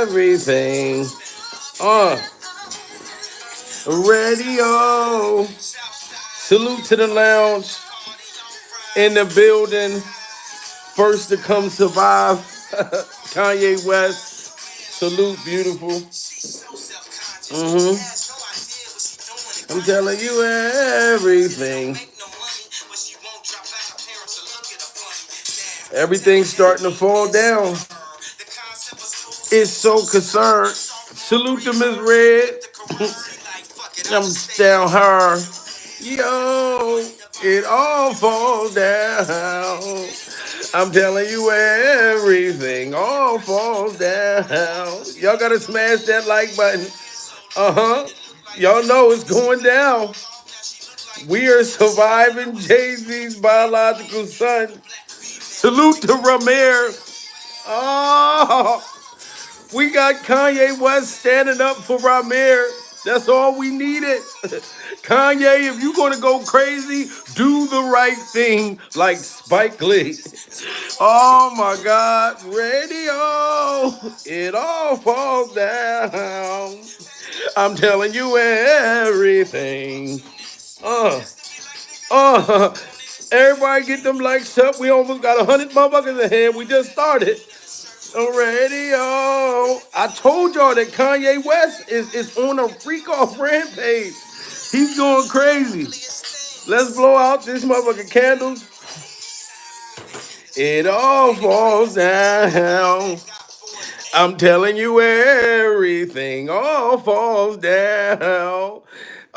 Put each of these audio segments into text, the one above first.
everything. Uh, radio. Salute to the lounge in the building. First to come survive. Kanye West. Salute, beautiful. I'm telling you everything. Everything's starting to fall down. It's so concerned. Salute to Miss Red. I'm down her. Yo, it all falls down. I'm telling you everything all falls down. Y'all gotta smash that like button. Uh-huh. Y'all know it's going down. We are surviving Jay-Z's biological son. Salute to Rymir. Oh, we got Kanye West standing up for Rymir. That's all we needed. Kanye, if you're gonna go crazy, do the right thing like Spike Lee. Oh my God, radio, it all falls down. I'm telling you everything. Uh, uh, everybody get them likes up. We almost got 100 motherfuckers in here. We just started. Radio. I told y'all that Kanye West is on a freak off rampage. He's going crazy. Let's blow out this motherfucking candles. It all falls down. I'm telling you everything all falls down.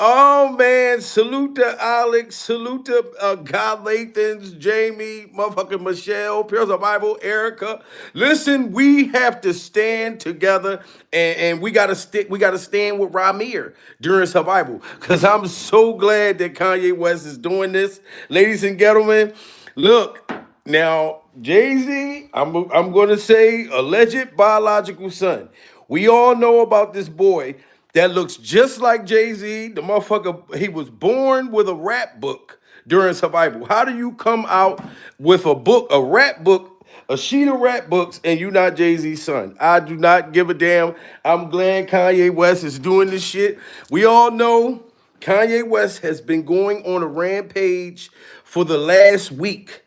Oh man, salute to Alex, salute to God Lathans, Jamie, motherfucking Michelle, Pure Bible, Erica. Listen, we have to stand together and we gotta stand with Rymir during survival. Cause I'm so glad that Kanye West is doing this. Ladies and gentlemen, look. Now, Jay-Z, I'm going to say alleged biological son. We all know about this boy that looks just like Jay-Z. The motherfucker, he was born with a rap book during survival. How do you come out with a book, a rap book, a sheet of rap books, and you not Jay-Z's son? I do not give a damn. I'm glad Kanye West is doing this shit. We all know Kanye West has been going on a rampage for the last week.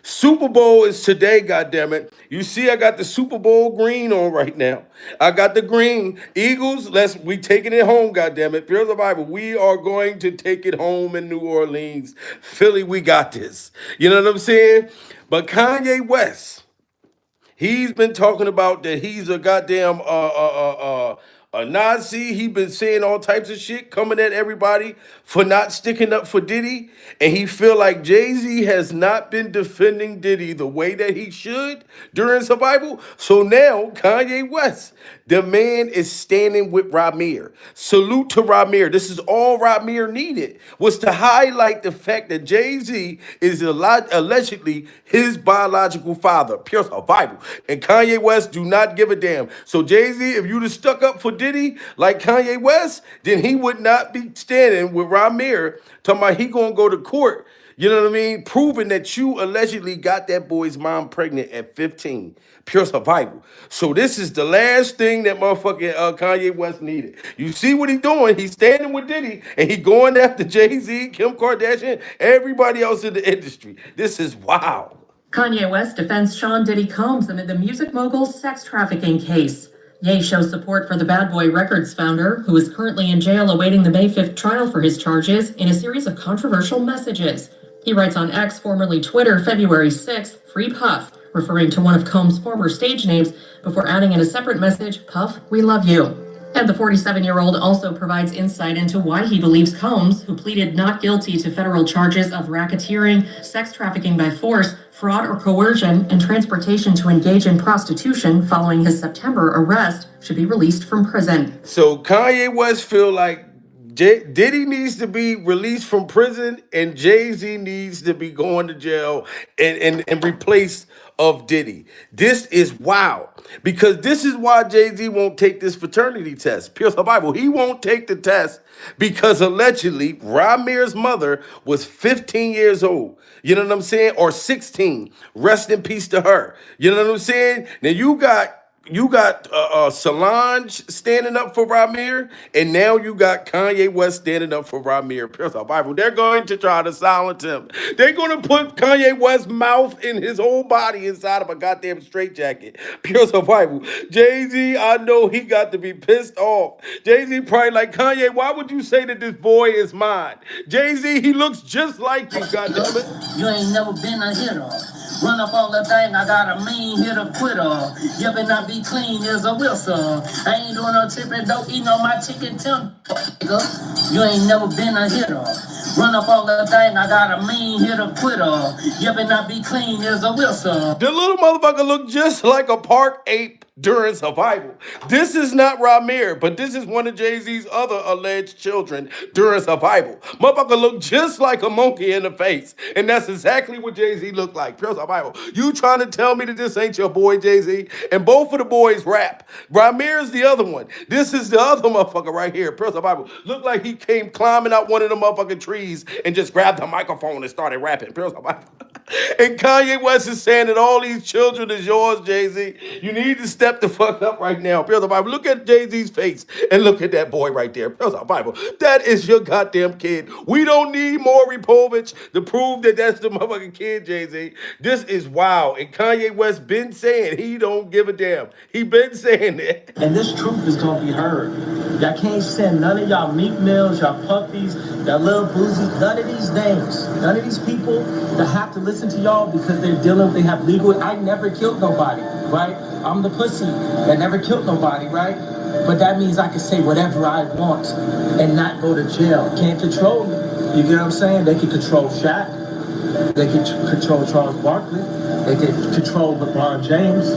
Super Bowl is today, goddammit. You see, I got the Super Bowl green on right now. I got the green. Eagles, we taking it home, goddammit. Pure the Bible. We are going to take it home in New Orleans. Philly, we got this. You know what I'm saying? But Kanye West, he's been talking about that he's a goddamn a Nazi. He been saying all types of shit, coming at everybody for not sticking up for Diddy. And he feel like Jay-Z has not been defending Diddy the way that he should during survival. So now Kanye West, the man is standing with Rymir. Salute to Rymir. This is all Rymir needed, was to highlight the fact that Jay-Z is allegedly his biological father. Pure survival. And Kanye West do not give a damn. So Jay-Z, if you'd have stuck up for Diddy like Kanye West, then he would not be standing with Rymir talking about he gonna go to court. You know what I mean? Proving that you allegedly got that boy's mom pregnant at 15. Pure survival. So this is the last thing that motherfucking Kanye West needed. You see what he doing? He's standing with Diddy and he going after Jay-Z, Kim Kardashian, everybody else in the industry. This is wild. Kanye West defends Sean Diddy Combs amid the music mogul's sex trafficking case. Ye shows support for the Bad Boy Records founder, who is currently in jail awaiting the May 5th trial for his charges, in a series of controversial messages. He writes on X, formerly Twitter, February 6th, "Free Puff," referring to one of Combs' former stage names, before adding in a separate message, "Puff, we love you." And the 47-year-old also provides insight into why he believes Combs, who pleaded not guilty to federal charges of racketeering, sex trafficking by force, fraud or coercion, and transportation to engage in prostitution following his September arrest, should be released from prison. So Kanye West feel like Diddy needs to be released from prison and Jay-Z needs to be going to jail and replaced of Diddy. This is wild because this is why Jay-Z won't take this paternity test. Pure Bible. He won't take the test because allegedly Rymir's mother was 15 years old. You know what I'm saying? Or 16. Rest in peace to her. You know what I'm saying? Now you got you got Solange standing up for Rymir, and now you got Kanye West standing up for Rymir. Pure Bible. They're going to try to silence him. They're going to put Kanye West's mouth in his whole body inside of a goddamn straitjacket. Pure Bible. Jay-Z, I know he got to be pissed off. Jay-Z probably like, Kanye, why would you say that this boy is mine? Jay-Z, he looks just like you, goddammit. You ain't never been a hitter. Run up on the thing, I got a mean hitter quitter. You better not be clean as a whistle. I ain't doing no tripping, don't eat no my chicken tim. You ain't never been a hitter. Run up on the thing, I got a mean hitter quitter. You better not be clean as a whistle. The little motherfucker looked just like a park ape during survival. This is not Rymir, but this is one of Jay-Z's other alleged children during survival. Motherfucker looked just like a monkey in the face. And that's exactly what Jay-Z looked like. Pure survival. You trying to tell me that this ain't your boy Jay-Z? And both of the boys rap. Rymir's the other one. This is the other motherfucker right here. Pure survival. Looked like he came climbing out one of the motherfucking trees and just grabbed the microphone and started rapping. Pure survival. And Kanye West is saying that all these children is yours, Jay-Z. You need to step the fuck up right now. Pure the Bible. Look at Jay-Z's face and look at that boy right there. Pure the Bible. That is your goddamn kid. We don't need more Repovich to prove that that's the motherfucking kid, Jay-Z. This is wild. And Kanye West been saying he don't give a damn. He been saying that. And this truth is gonna be heard. Y'all can't send none of y'all Meek Mills, y'all Puffies, y'all Lil Boozy, none of these names, none of these people that have to listen to y'all because they have legal. I never killed nobody, right? I'm the pussy that never killed nobody, right? But that means I can say whatever I want and not go to jail. Can't control me. You get what I'm saying? They can control Shaq. They can control Charles Barkley. They can control LeBron James.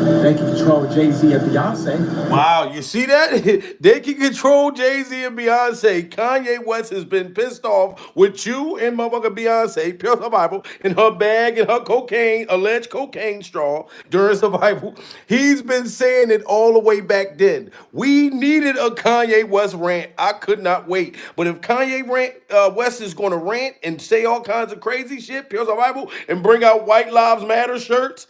They can control Jay-Z and Beyonce. Wow, you see that? They can control Jay-Z and Beyonce. Kanye West has been pissed off with you and motherfucker Beyonce, Pure Survival, in her bag and her cocaine, alleged cocaine straw during survival. He's been saying it all the way back then. We needed a Kanye West rant. I could not wait. But if Kanye West is going to rant and say all kinds of crazy shit, Pure Survival, and bring out White Lives Matter shirts,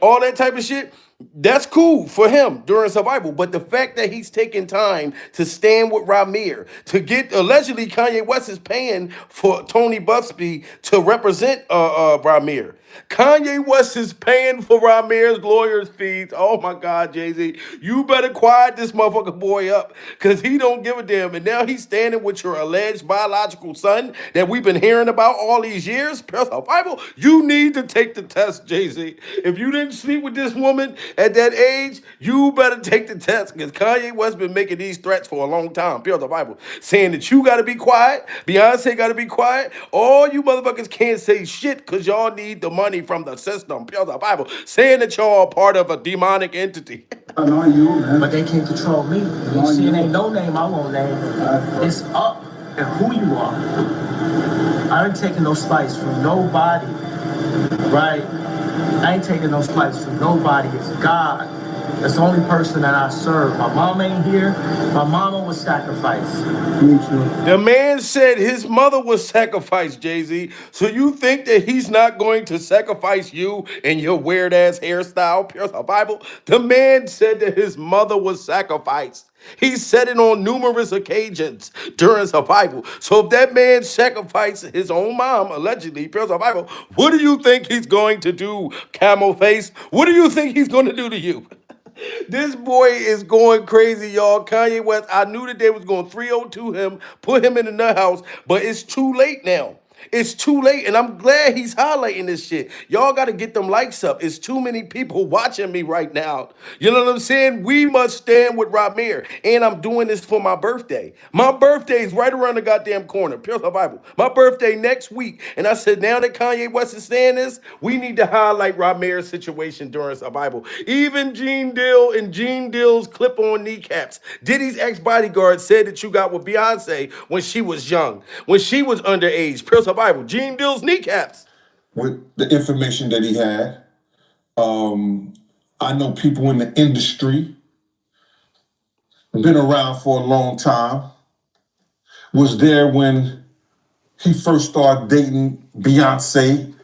all that type of shit, that's cool for him during survival. But the fact that he's taking time to stand with Rymir, to get, allegedly Kanye West is paying for Tony Busby to represent Rymir. Kanye West is paying for Rymir's lawyer's fees. Oh my God, Jay-Z. You better quiet this motherfucker boy up because he don't give a damn. And now he's standing with your alleged biological son that we've been hearing about all these years. Survival. You need to take the test, Jay-Z. If you didn't sleep with this woman at that age, you better take the test because Kanye West been making these threats for a long time. Pure the Bible. Saying that you got to be quiet. Beyonce got to be quiet. All you motherfuckers can't say shit because y'all need the money from the system. Pure the Bible. Saying that y'all are part of a demonic entity. I know you, man. But they can't control me. You see, it ain't no name I won't name. It's up and who you are. I ain't taking no slice from nobody. Right? I ain't taking no slice from nobody. It's God. That's the only person that I serve. My mom ain't here. My mama was sacrificed. The man said his mother was sacrificed, Jay-Z. So you think that he's not going to sacrifice you and your weird-ass hairstyle? Pure Bible. The man said that his mother was sacrificed. He said it on numerous occasions during survival. So if that man sacrificed his own mom, allegedly, pure survival, what do you think he's going to do, camel face? What do you think he's going to do to you? This boy is going crazy, y'all. Kanye West, I knew that they was going 302 him, put him in the nut house, but it's too late now. It's too late, and I'm glad he's highlighting this shit. Y'all got to get them likes up. It's too many people watching me right now. You know what I'm saying? We must stand with Rymir, and I'm doing this for my birthday. My birthday's right around the goddamn corner. Pure Survival. My birthday next week, and I said, now that Kanye West is saying this, we need to highlight Rymir's situation during survival. Even Gene Deal and Gene Deal's clip-on kneecaps. Diddy's ex-bodyguard said that you got with Beyonce when she was young, when she was underage. Pure Survival. Gene Deal's kneecaps. With the information that he had, I know people in the industry, been around for a long time, was there when he first started dating Beyonce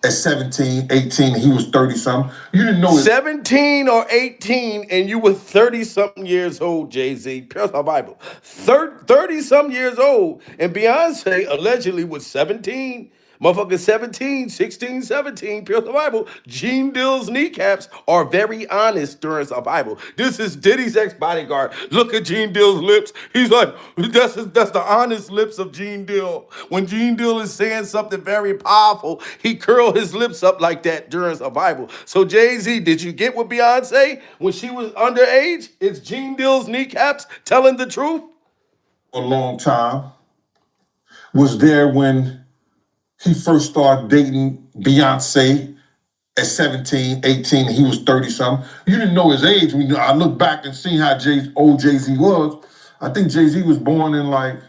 at 17, 18, he was 30 something. You didn't know it. 17 or 18, and you were 30 something years old, Jay-Z. Here's our Bible. 30 some years old, and Beyonce allegedly was 17. Motherfucker 17, 16, 17, Pure the Bible. Gene Dill's kneecaps are very honest during the Bible. This is Diddy's ex-bodyguard. Look at Gene Dill's lips. He's like, that's the honest lips of Gene Dill. When Gene Dill is saying something very powerful, he curl his lips up like that during the Bible. So Jay-Z, did you get with Beyonce when she was underage? Is Gene Dill's kneecaps telling the truth? A long time. Was there when he first started dating Beyonce at 17, 18, he was 30 something. You didn't know his age. When I look back and see how old Jay-Z was, I think Jay-Z was born in like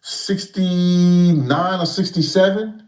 69 or 67.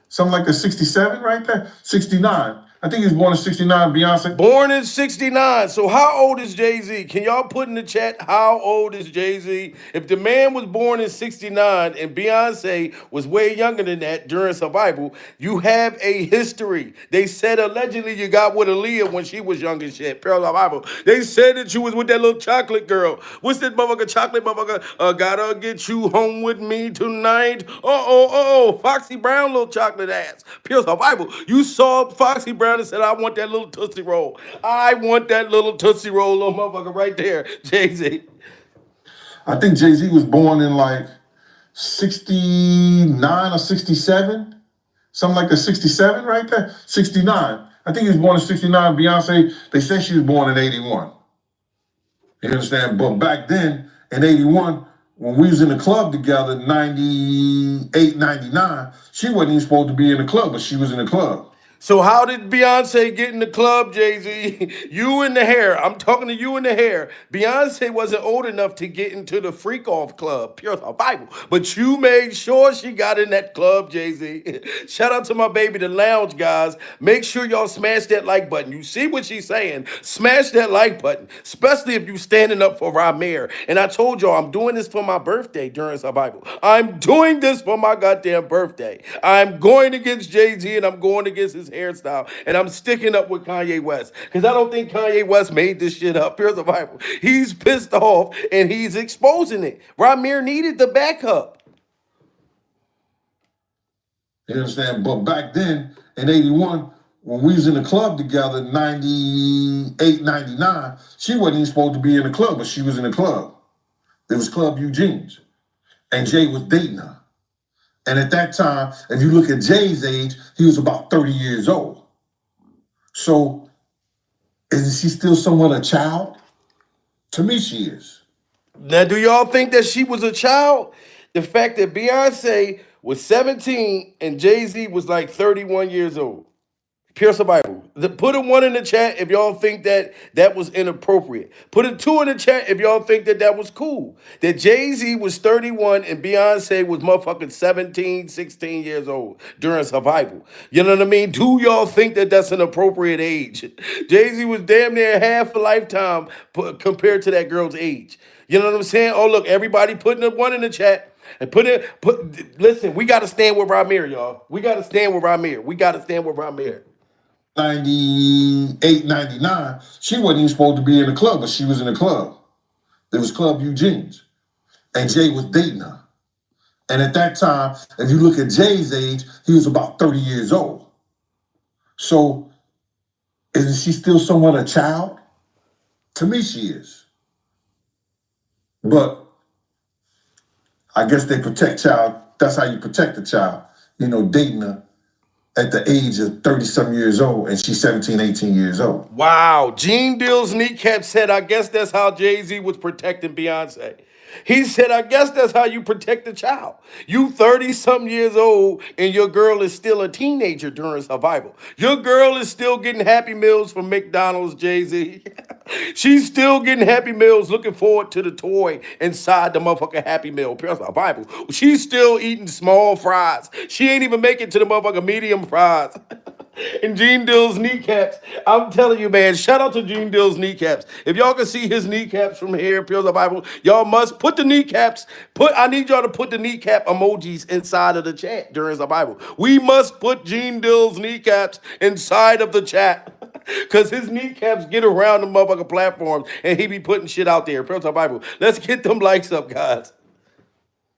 Something like a 67 right there. 69. I think he was born in 69, Beyonce. Born in 69. So how old is Jay-Z? Can y'all put in the chat how old is Jay-Z? If the man was born in 69 and Beyonce was way younger than that during survival, you have a history. They said allegedly you got with Aaliyah when she was young and shit. Parallel Bible. They said that you was with that little chocolate girl. What's that motherfucker chocolate motherfucker? Gotta get you home with me tonight. Foxy Brown little chocolate ass. Parallel Bible. You saw Foxy Brown and said, I want that little Tootsie Roll. I want that little Tootsie Roll, little motherfucker right there, Jay-Z. I think Jay-Z was born in like 69 or 67. Something like a 67 right there. 69. I think he was born in 69. Beyonce, they said she was born in 81. You understand? But back then, in 81, when we was in the club together, 98, 99, she wasn't even supposed to be in the club, but she was in the club. So how did Beyonce get in the club, Jay-Z? You in the hair. I'm talking to you in the hair. Beyonce wasn't old enough to get into the freak-off club, Pure Bible. But you made sure she got in that club, Jay-Z. Shout out to my baby, the lounge guys. Make sure y'all smash that like button. You see what she's saying? Smash that like button, especially if you standing up for Rymir. And I told y'all I'm doing this for my birthday during Bible. I'm doing this for my goddamn birthday. I'm going against Jay-Z and I'm going against his hairstyle, and I'm sticking up with Kanye West because I don't think Kanye West made this shit up. Here's the Bible. He's pissed off and he's exposing it. Rymir needed the backup. You understand? But back then, in 81, when we was in the club together, 98, 99, she wasn't even supposed to be in the club, but she was in the club. It was Club Eugene's, and Jay was dating her. And at that time, if you look at Jay's age, he was about 30 years old. So, isn't she still somewhat a child? To me, she is. Now, do y'all think that she was a child? The fact that Beyonce was 17 and Jay-Z was like 31 years old. Pierce the Bible. Put a 1 in the chat if y'all think that that was inappropriate. Put a 2 in the chat if y'all think that that was cool. That Jay-Z was 31 and Beyonce was motherfucking 17, 16 years old during survival. You know what I mean? Do y'all think that that's an appropriate age? Jay-Z was damn near half a lifetime compared to that girl's age. You know what I'm saying? Oh, look, everybody putting a 1 in the chat. And listen, we got to stand with Rymir, y'all. We got to stand with Rymir. We got to stand with Rymir. 98, 99, she wasn't even supposed to be in the club, but she was in the club. It was Club Eugene's, and Jay was dating her. And at that time, if you look at Jay's age, he was about 30 years old. So, isn't she still somewhat a child? To me, she is. But I guess they protect child. That's how you protect a child. You know, dating her at the age of 30-something years old, and she's 17, 18 years old. Wow. Gene Dill's kneecap said, I guess that's how Jay-Z was protecting Beyonce. He said, I guess that's how you protect a child. You 30-something years old, and your girl is still a teenager during survival. Your girl is still getting Happy Meals from McDonald's, Jay-Z. She's still getting Happy Meals, looking forward to the toy inside the motherfucking Happy Meal. Bible. She's still eating small fries. She ain't even make it to the motherfucking medium fries. And Gene Dill's kneecaps. I'm telling you, man, shout out to Gene Dill's kneecaps. If y'all can see his kneecaps from here, Pills of Bible, y'all must put the kneecaps. I need y'all to put the kneecap emojis inside of the chat during the Bible. We must put Gene Dill's kneecaps inside of the chat. Cause his kneecaps get around the motherfucking platforms and he be putting shit out there. Pills of Bible. Let's get them likes up, guys.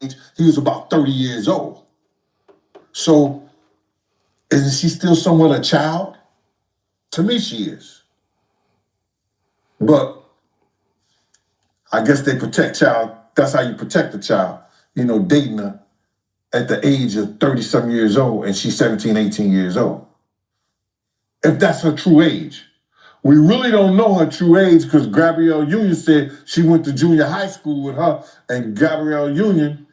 He was about 30 years old. So isn't she still somewhat a child? To me, she is. But I guess they protect child. That's how you protect a child. You know, dating her at the age of 30-something years old and she's 17, 18 years old. If that's her true age. We really don't know her true age because Gabrielle Union said she went to junior high school with her, and Gabrielle Union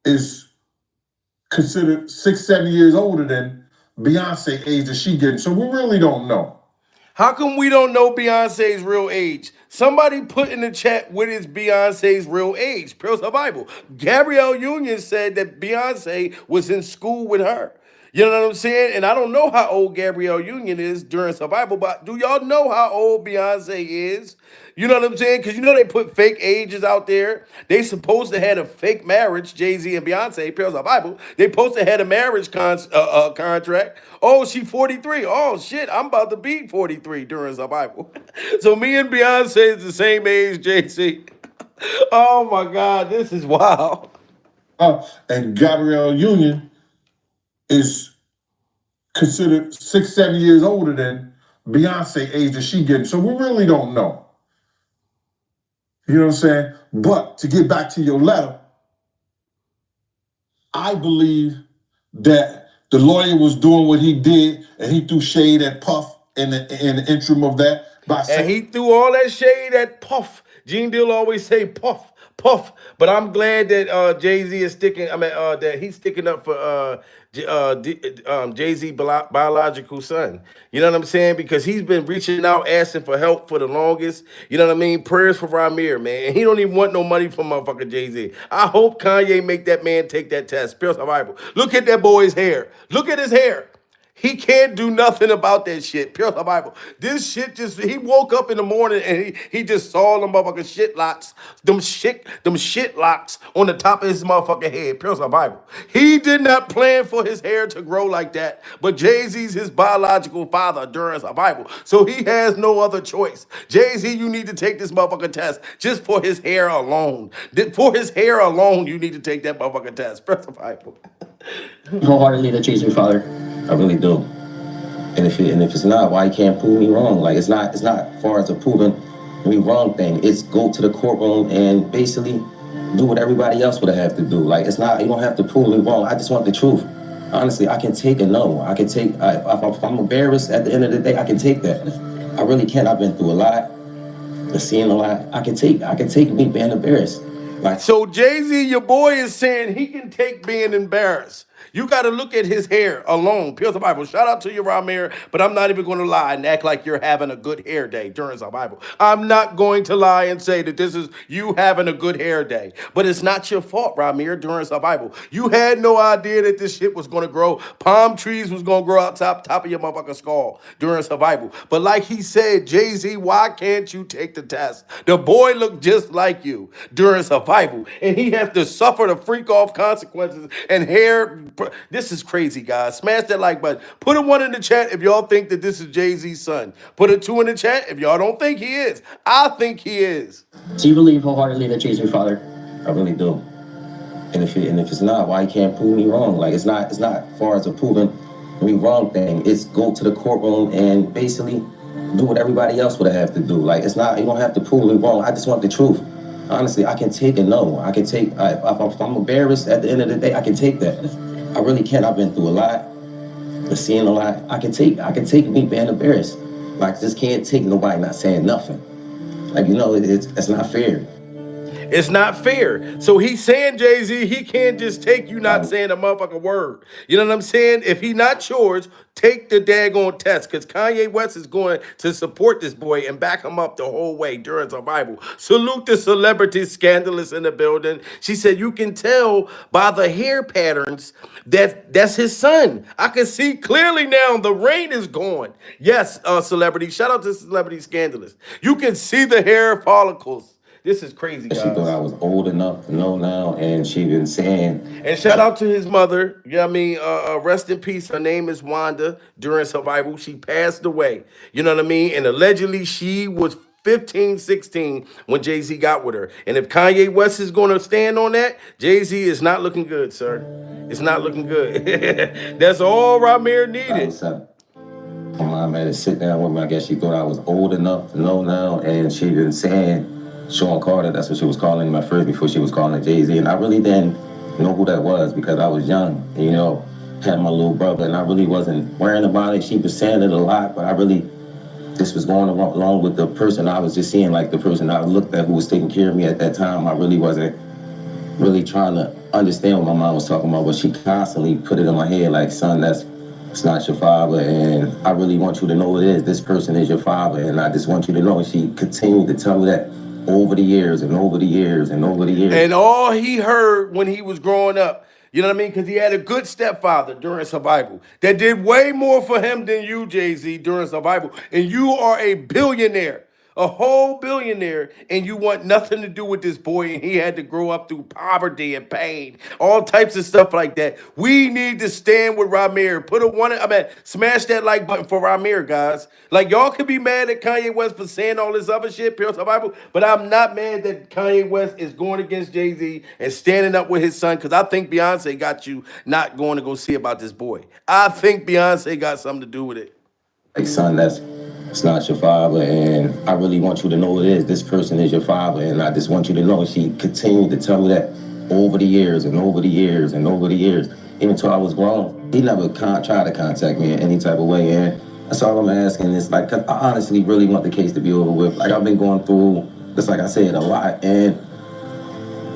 is considered 6, 7 years older than Beyonce age that she getting. So we really don't know. How come we don't know Beyonce's real age? Somebody put in the chat what is Beyonce's real age. Pills of Bible. Gabrielle Union said that Beyonce was in school with her. You know what I'm saying? And I don't know how old Gabrielle Union is during survival, but do y'all know how old Beyonce is? You know what I'm saying? Because you know they put fake ages out there. They supposed to have a fake marriage, Jay-Z and Beyonce, Pills of Bible. They supposed to have a marriage contract. Oh, she 43. Oh, shit, I'm about to be 43 during survival. So me and Beyonce is the same age, Jay-Z. Oh, my God, this is wild. And Gabrielle Union is considered 6, 7 years older than Beyonce age that she getting. So we really don't know. You know what I'm saying? But to get back to your letter, I believe that the lawyer was doing what he did and he threw shade at Puff in the interim of that. And he threw all that shade at Puff. Gene Deal always say Puff, Puff. But I'm glad that Jay-Z is sticking, that he's sticking up for Jay-Z biological son. You know what I'm saying? Because he's been reaching out, asking for help for the longest. You know what I mean? Prayers for Rymir, man. And he don't even want no money from motherfucking Jay-Z. I hope Kanye make that man take that test. Pills of Bible. Look at that boy's hair. Look at his hair. He can't do nothing about that shit. Pure Bible. This shit just, he woke up in the morning and he just saw them motherfucking shit locks, them shit locks on the top of his motherfucking head. Pure Bible. He did not plan for his hair to grow like that, but Jay-Z's his biological father during Bible. So he has no other choice. Jay-Z, you need to take this motherfucking test just for his hair alone. For his hair alone, you need to take that motherfucking test. Pure Bible. Wholeheartedly that jayz your father. I really do. And if it's not, why you can't prove me wrong? Like it's not far as a proving me wrong thing. It's go to the courtroom and basically do what everybody else would have to do. Like it's not, you don't have to prove me wrong. I just want the truth. Honestly, I can take a no. I can take if I'm embarrassed at the end of the day, I can take that. I really can. I've been through a lot, I've seen a lot. I can take me being embarrassed. Like so Jay-Z, your boy, is saying he can take being embarrassed. You got to look at his hair alone. Pills of Bible. Shout out to you, Rymir, but I'm not even going to lie and act like you're having a good hair day during the Bible. I'm not going to lie and say that this is you having a good hair day, but it's not your fault, Rymir, during the Bible. You had no idea that this shit was going to grow. Palm trees was going to grow out top of your motherfucking skull during survival. But like he said, Jay-Z, why can't you take the test? The boy looked just like you during survival, and he has to suffer the freak off consequences and hair. This is crazy, guys. Smash that like button. Put a 1 in the chat if y'all think that this is Jay-Z's son. Put a 2 in the chat if y'all don't think he is. I think he is. Do you believe wholeheartedly that jayz your father? I really do. And if it's not, why you can't prove me wrong? Like it's not far as a proving me wrong thing. It's go to the courtroom and basically do what everybody else would have to do. Like it's not, you don't have to prove me wrong. I just want the truth. Honestly, I can take a no. I can take if I'm embarrassed at the end of the day, I can take that. I really can. I've been through a lot, I've seen a lot. I can take me being embarrassed. Like just can't take nobody not saying nothing. Like it's not fair. It's not fair. So he's saying, Jay-Z, he can't just take you not saying a motherfucking word. You know what I'm saying? If he not yours, take the daggone test, because Kanye West is going to support this boy and back him up the whole way during survival. Salute the celebrity scandalous in the building. She said, you can tell by the hair patterns that that's his son. I can see clearly now the rain is gone. Yes, celebrity. Shout out to celebrity scandalous. You can see the hair follicles. This is crazy, guys. She thought I was old enough to know now, and she been saying. And shout out to his mother. You know what I mean? Rest in peace. Her name is Wanda. During survival, she passed away. You know what I mean? And allegedly, she was 15, 16 when Jay-Z got with her. And if Kanye West is going to stand on that, Jay-Z is not looking good, sir. It's not looking good. That's all Rymir needed. My mom had to sit down with me. I guess she thought I was old enough to know now, and she been saying Sean Carter, that's what she was calling him at first before she was calling it Jay-Z. And I really didn't know who that was because I was young, and, you know, had my little brother, and I really wasn't worrying about it. She was saying it a lot, but I really, this was going along with the person I was just seeing, like the person I looked at who was taking care of me at that time. I really wasn't really trying to understand what my mom was talking about, but she constantly put it in my head like, son, it's not your father, and I really want you to know it is. This person is your father, and I just want you to know. And she continued to tell me that over the years and over the years and over the years. And all he heard when he was growing up, you know what I mean? Because he had a good stepfather during survival that did way more for him than you, Jay-Z, during survival. And you are a billionaire. A whole billionaire, and you want nothing to do with this boy, and he had to grow up through poverty and pain, all types of stuff like that. We need to stand with Rymir. Smash that like button for Rymir, guys. Like, y'all could be mad at Kanye West for saying all this other shit, pure survival, but I'm not mad that Kanye West is going against Jay-Z and standing up with his son, because I think Beyonce got you not going to go see about this boy. I think Beyonce got something to do with it. Like, son, it's not your father, and I really want you to know it is. This person is your father, and I just want you to know. And she continued to tell me that over the years and over the years and over the years, even until I was grown. He never tried to contact me in any type of way, and that's all I'm asking. Is like, 'cause I honestly really want the case to be over with. Like, I've been going through, just like I said, a lot, and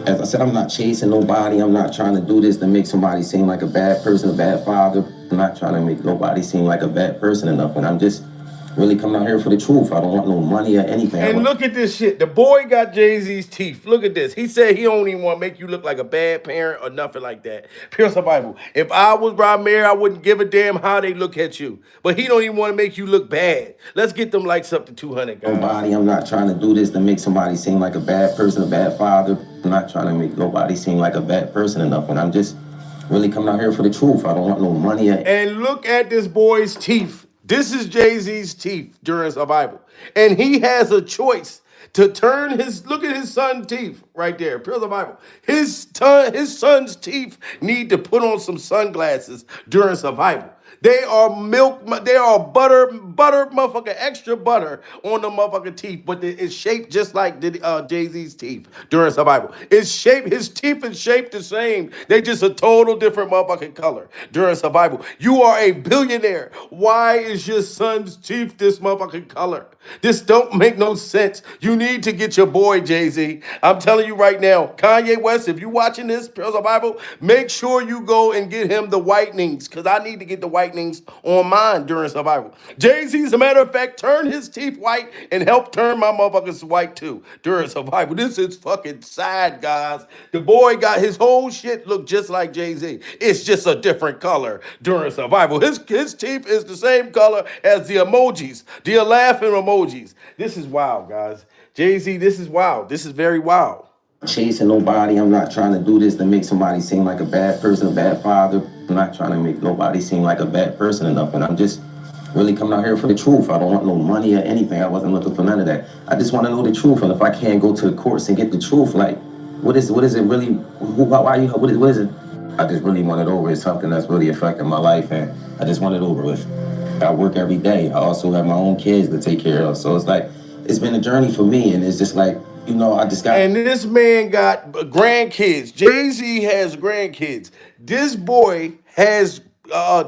as I said, I'm not chasing nobody. I'm not trying to do this to make somebody seem like a bad person, a bad father. I'm not trying to make nobody seem like a bad person or nothing. I'm just really coming out here for the truth. I don't want no money or anything. And look at this shit. The boy got Jay-Z's teeth. Look at this. He said he don't even want to make you look like a bad parent or nothing like that. Pure survival. If I was Rymir, I wouldn't give a damn how they look at you. But he don't even want to make you look bad. Let's get them likes up to 200, guys. Nobody, I'm not trying to do this to make somebody seem like a bad person, a bad father. I'm not trying to make nobody seem like a bad person or nothing. I'm just really coming out here for the truth. I don't want no money. And look at this boy's teeth. This is Jay-Z's teeth during survival. And he has a choice to turn look at his son's teeth right there, pure survival. His son's teeth need to put on some sunglasses during survival. They are butter, motherfucker, extra butter on the motherfucking teeth, but it's shaped just like Jay-Z's teeth during survival. His teeth is shaped the same. They just a total different motherfucking color during survival. You are a billionaire. Why is your son's teeth this motherfucking color? This don't make no sense. You need to get your boy, Jay-Z. I'm telling you right now, Kanye West, if you watching this, pure survival, make sure you go and get him the whitenings, because I need to get the whitenings on mine during survival. Jay-Z, as a matter of fact, turn his teeth white and help turn my motherfuckers white too during survival. This is fucking sad, guys. The boy got his whole shit look just like Jay-Z. It's just a different color during survival. His teeth is the same color as the emojis, the laughing emojis. This is wild, guys. Jay-Z, this is wild. This is very wild. Chasing nobody. I'm not trying to do this to make somebody seem like a bad person, a bad father. I'm not trying to make nobody seem like a bad person or nothing. I'm just really coming out here for the truth. I don't want no money or anything. I wasn't looking for none of that. I just want to know the truth. And if I can't go to the courts and get the truth, like, what is it really? What is it? I just really want it over. It's something that's really affecting my life, and I just want it over with. I work every day. I also have my own kids to take care of. So it's like, it's been a journey for me, and it's just like, you know, I just got... And this man got grandkids. Jay-Z has grandkids. This boy has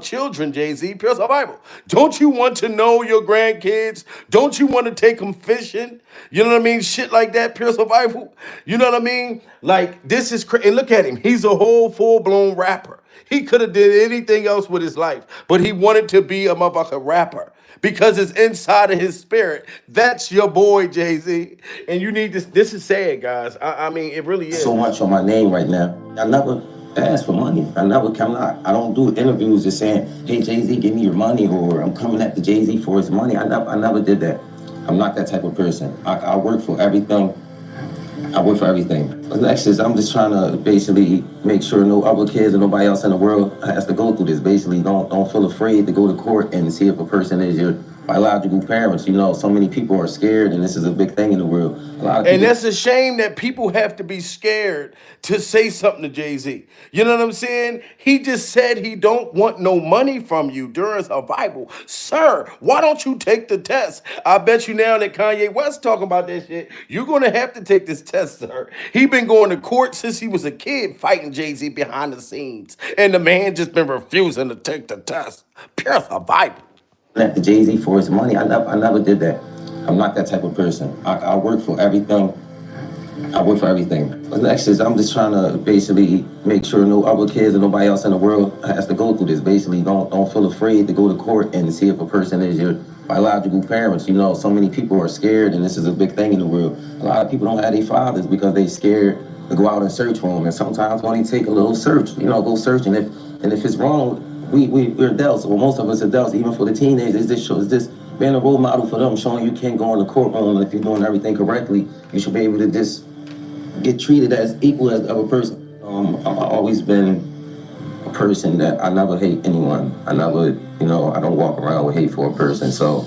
children, Jay-Z. Pure survival. Don't you want to know your grandkids? Don't you want to take them fishing? You know what I mean? Shit like that, pure survival. You know what I mean? Like, this is crazy. And look at him. He's a whole full-blown rapper. He could have did anything else with his life, but he wanted to be a motherfucking rapper because it's inside of his spirit. That's your boy, Jay-Z. And you need this. This is sad, guys. I mean, it really is. So much on my name right now. I never ask for money. I don't do interviews just saying, hey, Jay-Z, give me your money, or I'm coming at the Jay-Z for his money. I never did that. I'm not that type of person. I work for everything. The next is I'm just trying to basically make sure no other kids or nobody else in the world has to go through this. Basically, don't feel afraid to go to court and see if a person is your biological parents. You know, so many people are scared, and this is a big thing in the world. And that's a shame that people have to be scared to say something to Jay-Z. You know what I'm saying? He just said he don't want no money from you during survival. Sir, why don't you take the test? I bet you now that Kanye West talking about that shit, you're going to have to take this test, sir. He been going to court since he was a kid fighting Jay-Z behind the scenes. And the man just been refusing to take the test. Pure survival. At the Jay-Z for his money, I never did that. I'm not that type of person. I work for everything. The next is I'm just trying to basically make sure no other kids or nobody else in the world has to go through this. Basically, don't feel afraid to go to court and see if a person is your biological parents. You know, so many people are scared, and this is a big thing in the world. A lot of people don't have their fathers because they scared to go out and search for them. And sometimes when they take a little search, go search, and if it's wrong, we're adults, or most of us adults, even for the teenagers, this being a role model for them, showing you can't go in the courtroom, and if you're doing everything correctly, you should be able to just get treated as equal as the other person. I've always been a person that I never hate anyone. I don't walk around with hate for a person, so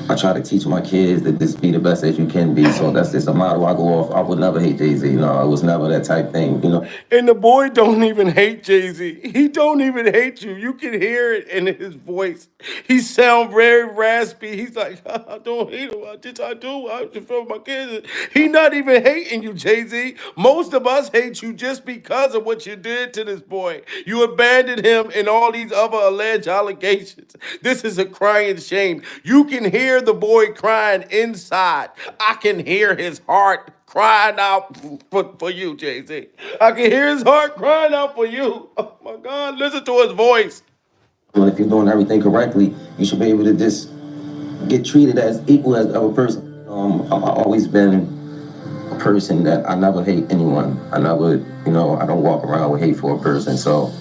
I try to teach my kids that just be the best as you can be. So that's just a model I go off. I would never hate Jay-Z. It was never that type thing, And the boy don't even hate Jay-Z. He don't even hate you. You can hear it in his voice. He sound very raspy. He's like, I don't hate him. I do. I just feel my kids. He not even hating you, Jay-Z. Most of us hate you just because of what you did to this boy. You abandoned him and all these other alleged allegations. This is a crying shame. You can hear the boy crying inside. I can hear his heart crying out for you, Jay-Z. I can hear his heart crying out for you. Oh my God, listen to his voice. Well, if you're doing everything correctly, you should be able to just get treated as equal as the other person. I've always been a person that I never hate anyone. I don't walk around with hate for a person. So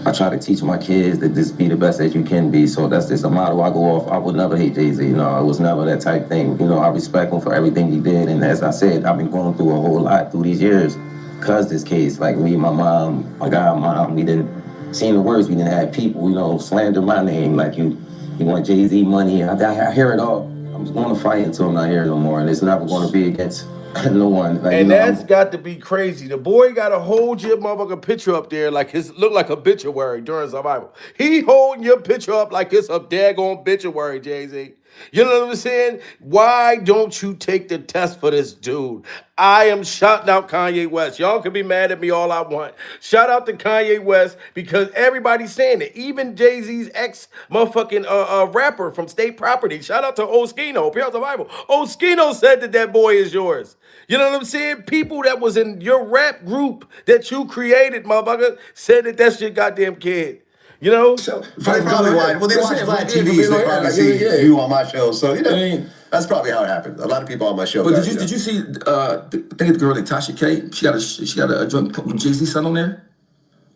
I try to teach my kids that just be the best as you can be. So that's just a model I go off. I would never hate Jay-Z. It was never that type thing. I respect him for everything he did. And as I said, I've been going through a whole lot through these years because this case, like me, my mom, my godmom, we didn't see the words. We didn't have people, slander my name. Like you want Jay-Z money. I hear it all. I'm just going to fight until I'm not here no more. And it's never going to be against no one. And that's got to be crazy. The boy got to hold your motherfucking picture up there like his look like a obituary during survival. He holding your picture up like it's a daggone obituary, Jay-Z. You know what I'm saying? Why don't you take the test for this dude? I am shouting out Kanye West. Y'all can be mad at me all I want. Shout out to Kanye West because everybody's saying it. Even Jay-Z's ex-motherfucking rapper from State Property. Shout out to Oskino, Pure Survival. Oskino said that boy is yours. You know what I'm saying? People that was in your rap group that you created, motherfucker, said that that's your goddamn kid. So they probably watch. Well, they watch Vlad TVs. They probably see you on my show. So that's probably how it happened. A lot of people on my show. But did you see? I think the girl like Tasha K. She got a joint with Jay-Z's son on there.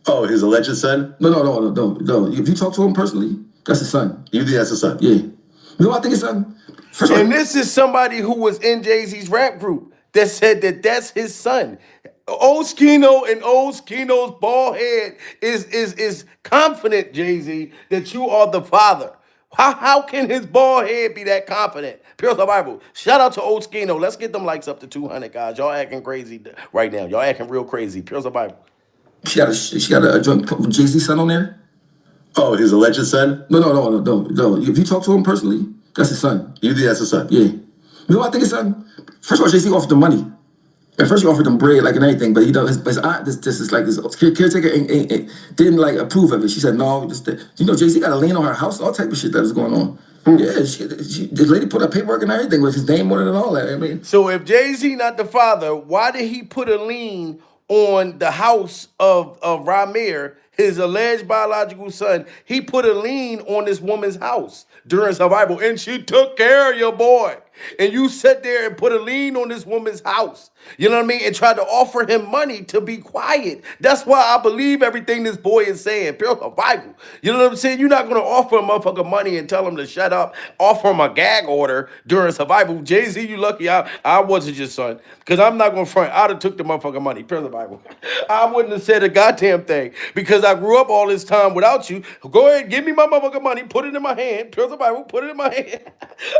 Oh, his alleged son? No. If you talk to him personally, that's his son. You think that's his son? Yeah. I think his son. And this is somebody who was in Jay-Z's rap group that said that that's his son. Oskino and Oskino's bald head is confident, Jay-Z, that you are the father. How can his bald head be that confident? Pure Survival. Shout out to Oskino. Let's get them likes up to 200, guys. Y'all acting crazy right now. Y'all acting real crazy. Pure Survival. She got a joint with Jay-Z's son on there. Oh, his alleged son? No. If you talk to him personally, that's his son. You think that's his son? Yeah. I think his son. First of all, Jay-Z offered the money. At first, he offered him bread, like, and everything, but his aunt, this is like this caretaker didn't like approve of it. She said, no, Jay-Z got a lien on her house, all type of shit that was going on. Yeah, the lady put up paperwork and everything with his name on it and all that. I mean, so if Jay-Z not the father, why did he put a lien on the house of Rymir, his alleged biological son? He put a lien on this woman's house during survival, and she took care of your boy. And you sat there and put a lien on this woman's house. You know what I mean? And tried to offer him money to be quiet. That's why I believe everything this boy is saying. Pure survival. You know what I'm saying? You're not going to offer a motherfucker money and tell him to shut up. Offer him a gag order during survival. Jay-Z, you lucky I wasn't your son. Because I'm not going to front. I'd have took the motherfucker money. Pure survival. I wouldn't have said a goddamn thing. Because I grew up all this time without you. Go ahead, give me my motherfucker money. Put it in my hand. Pure survival. Put it in my hand.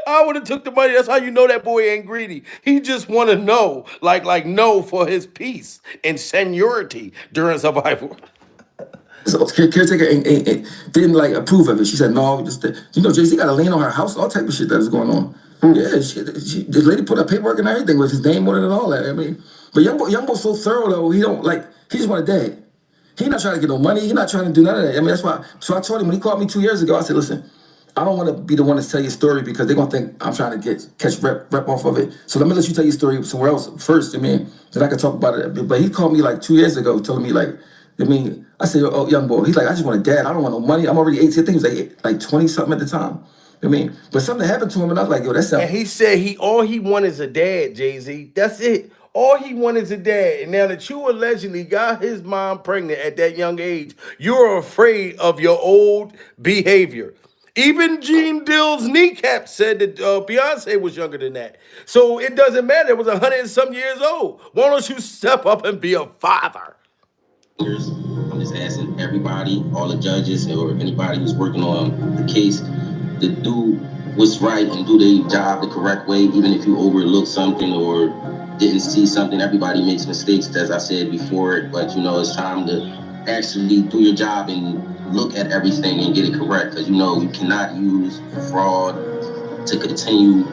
I would have took the money. That's how you know that boy ain't greedy. He just want to know, like know for his peace and seniority during survival. So caretaker didn't like approve of it. She said, no, Jay-Z got a lien on her house, all type of shit that was going on. Yeah, the lady put up paperwork and everything with his name on it and all that. I mean, but young boy's so thorough though. He just want a dad. He not trying to get no money. He not trying to do none of that. I mean, that's why. So I told him when he called me 2 years ago, I said, listen, I don't want to be the one to tell your story because they're gonna think I'm trying to catch rep off of it. So let me let you tell your story somewhere else first. I mean, then I can talk about it. But he called me like 2 years ago, telling me like, I mean, I said, oh, young boy. He's like, I just want a dad. I don't want no money. I'm already 18. I think he was like 20 something at the time. I mean, but something happened to him, and I was like, yo, that's. And he said all he wanted is a dad, Jay-Z. That's it. All he wanted is a dad. And now that you allegedly got his mom pregnant at that young age, you're afraid of your old behavior. Even Gene Dill's kneecap said that Beyonce was younger than that. So it doesn't matter. It was 100 and some years old. Why don't you step up and be a father? I'm just asking everybody, all the judges or anybody who's working on the case, to do what's right and do their job the correct way, even if you overlook something or didn't see something. Everybody makes mistakes, as I said before, but it's time to actually do your job and look at everything and get it correct, because you cannot use fraud to continue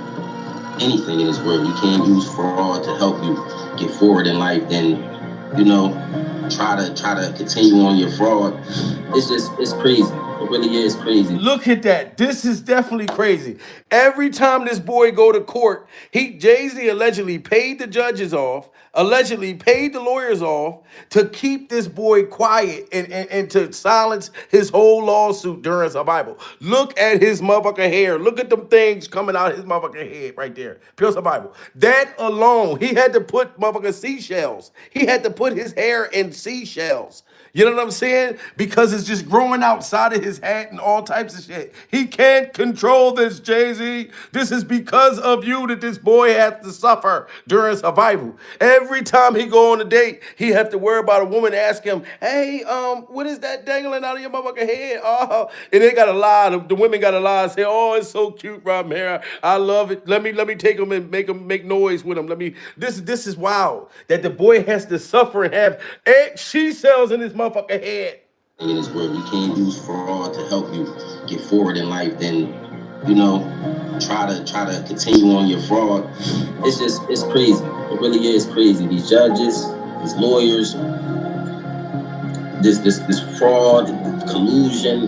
anything in this world. You can't use fraud to help you get forward in life. Then try to continue on your fraud. It's crazy. It really is crazy. Look at that. This is definitely crazy. Every time this boy go to court, Jay-Z allegedly paid the judges off, allegedly paid the lawyers off to keep this boy quiet and to silence his whole lawsuit during survival. Look at his motherfucking hair. Look at them things coming out of his motherfucking head right there. Pure survival. That alone, he had to put motherfucking seashells. He had to put his hair in seashells. You know what I'm saying? Because it's just growing outside of his hat and all types of shit. He can't control this, Jay-Z. This is because of you that this boy has to suffer during survival. Every time he go on a date, he have to worry about a woman ask him, hey, what is that dangling out of your motherfucking head? Oh, and they gotta lie. The women gotta lie and say, oh, it's so cute, Rymir. I love it. Let me take him and make noise with him. This is wild that the boy has to suffer and have she cells in his motherfucking head. In this world, you can't use fraud to help you get forward in life. Then, try to continue on your fraud. It's crazy. It really is crazy. These judges, these lawyers, this fraud, collusion.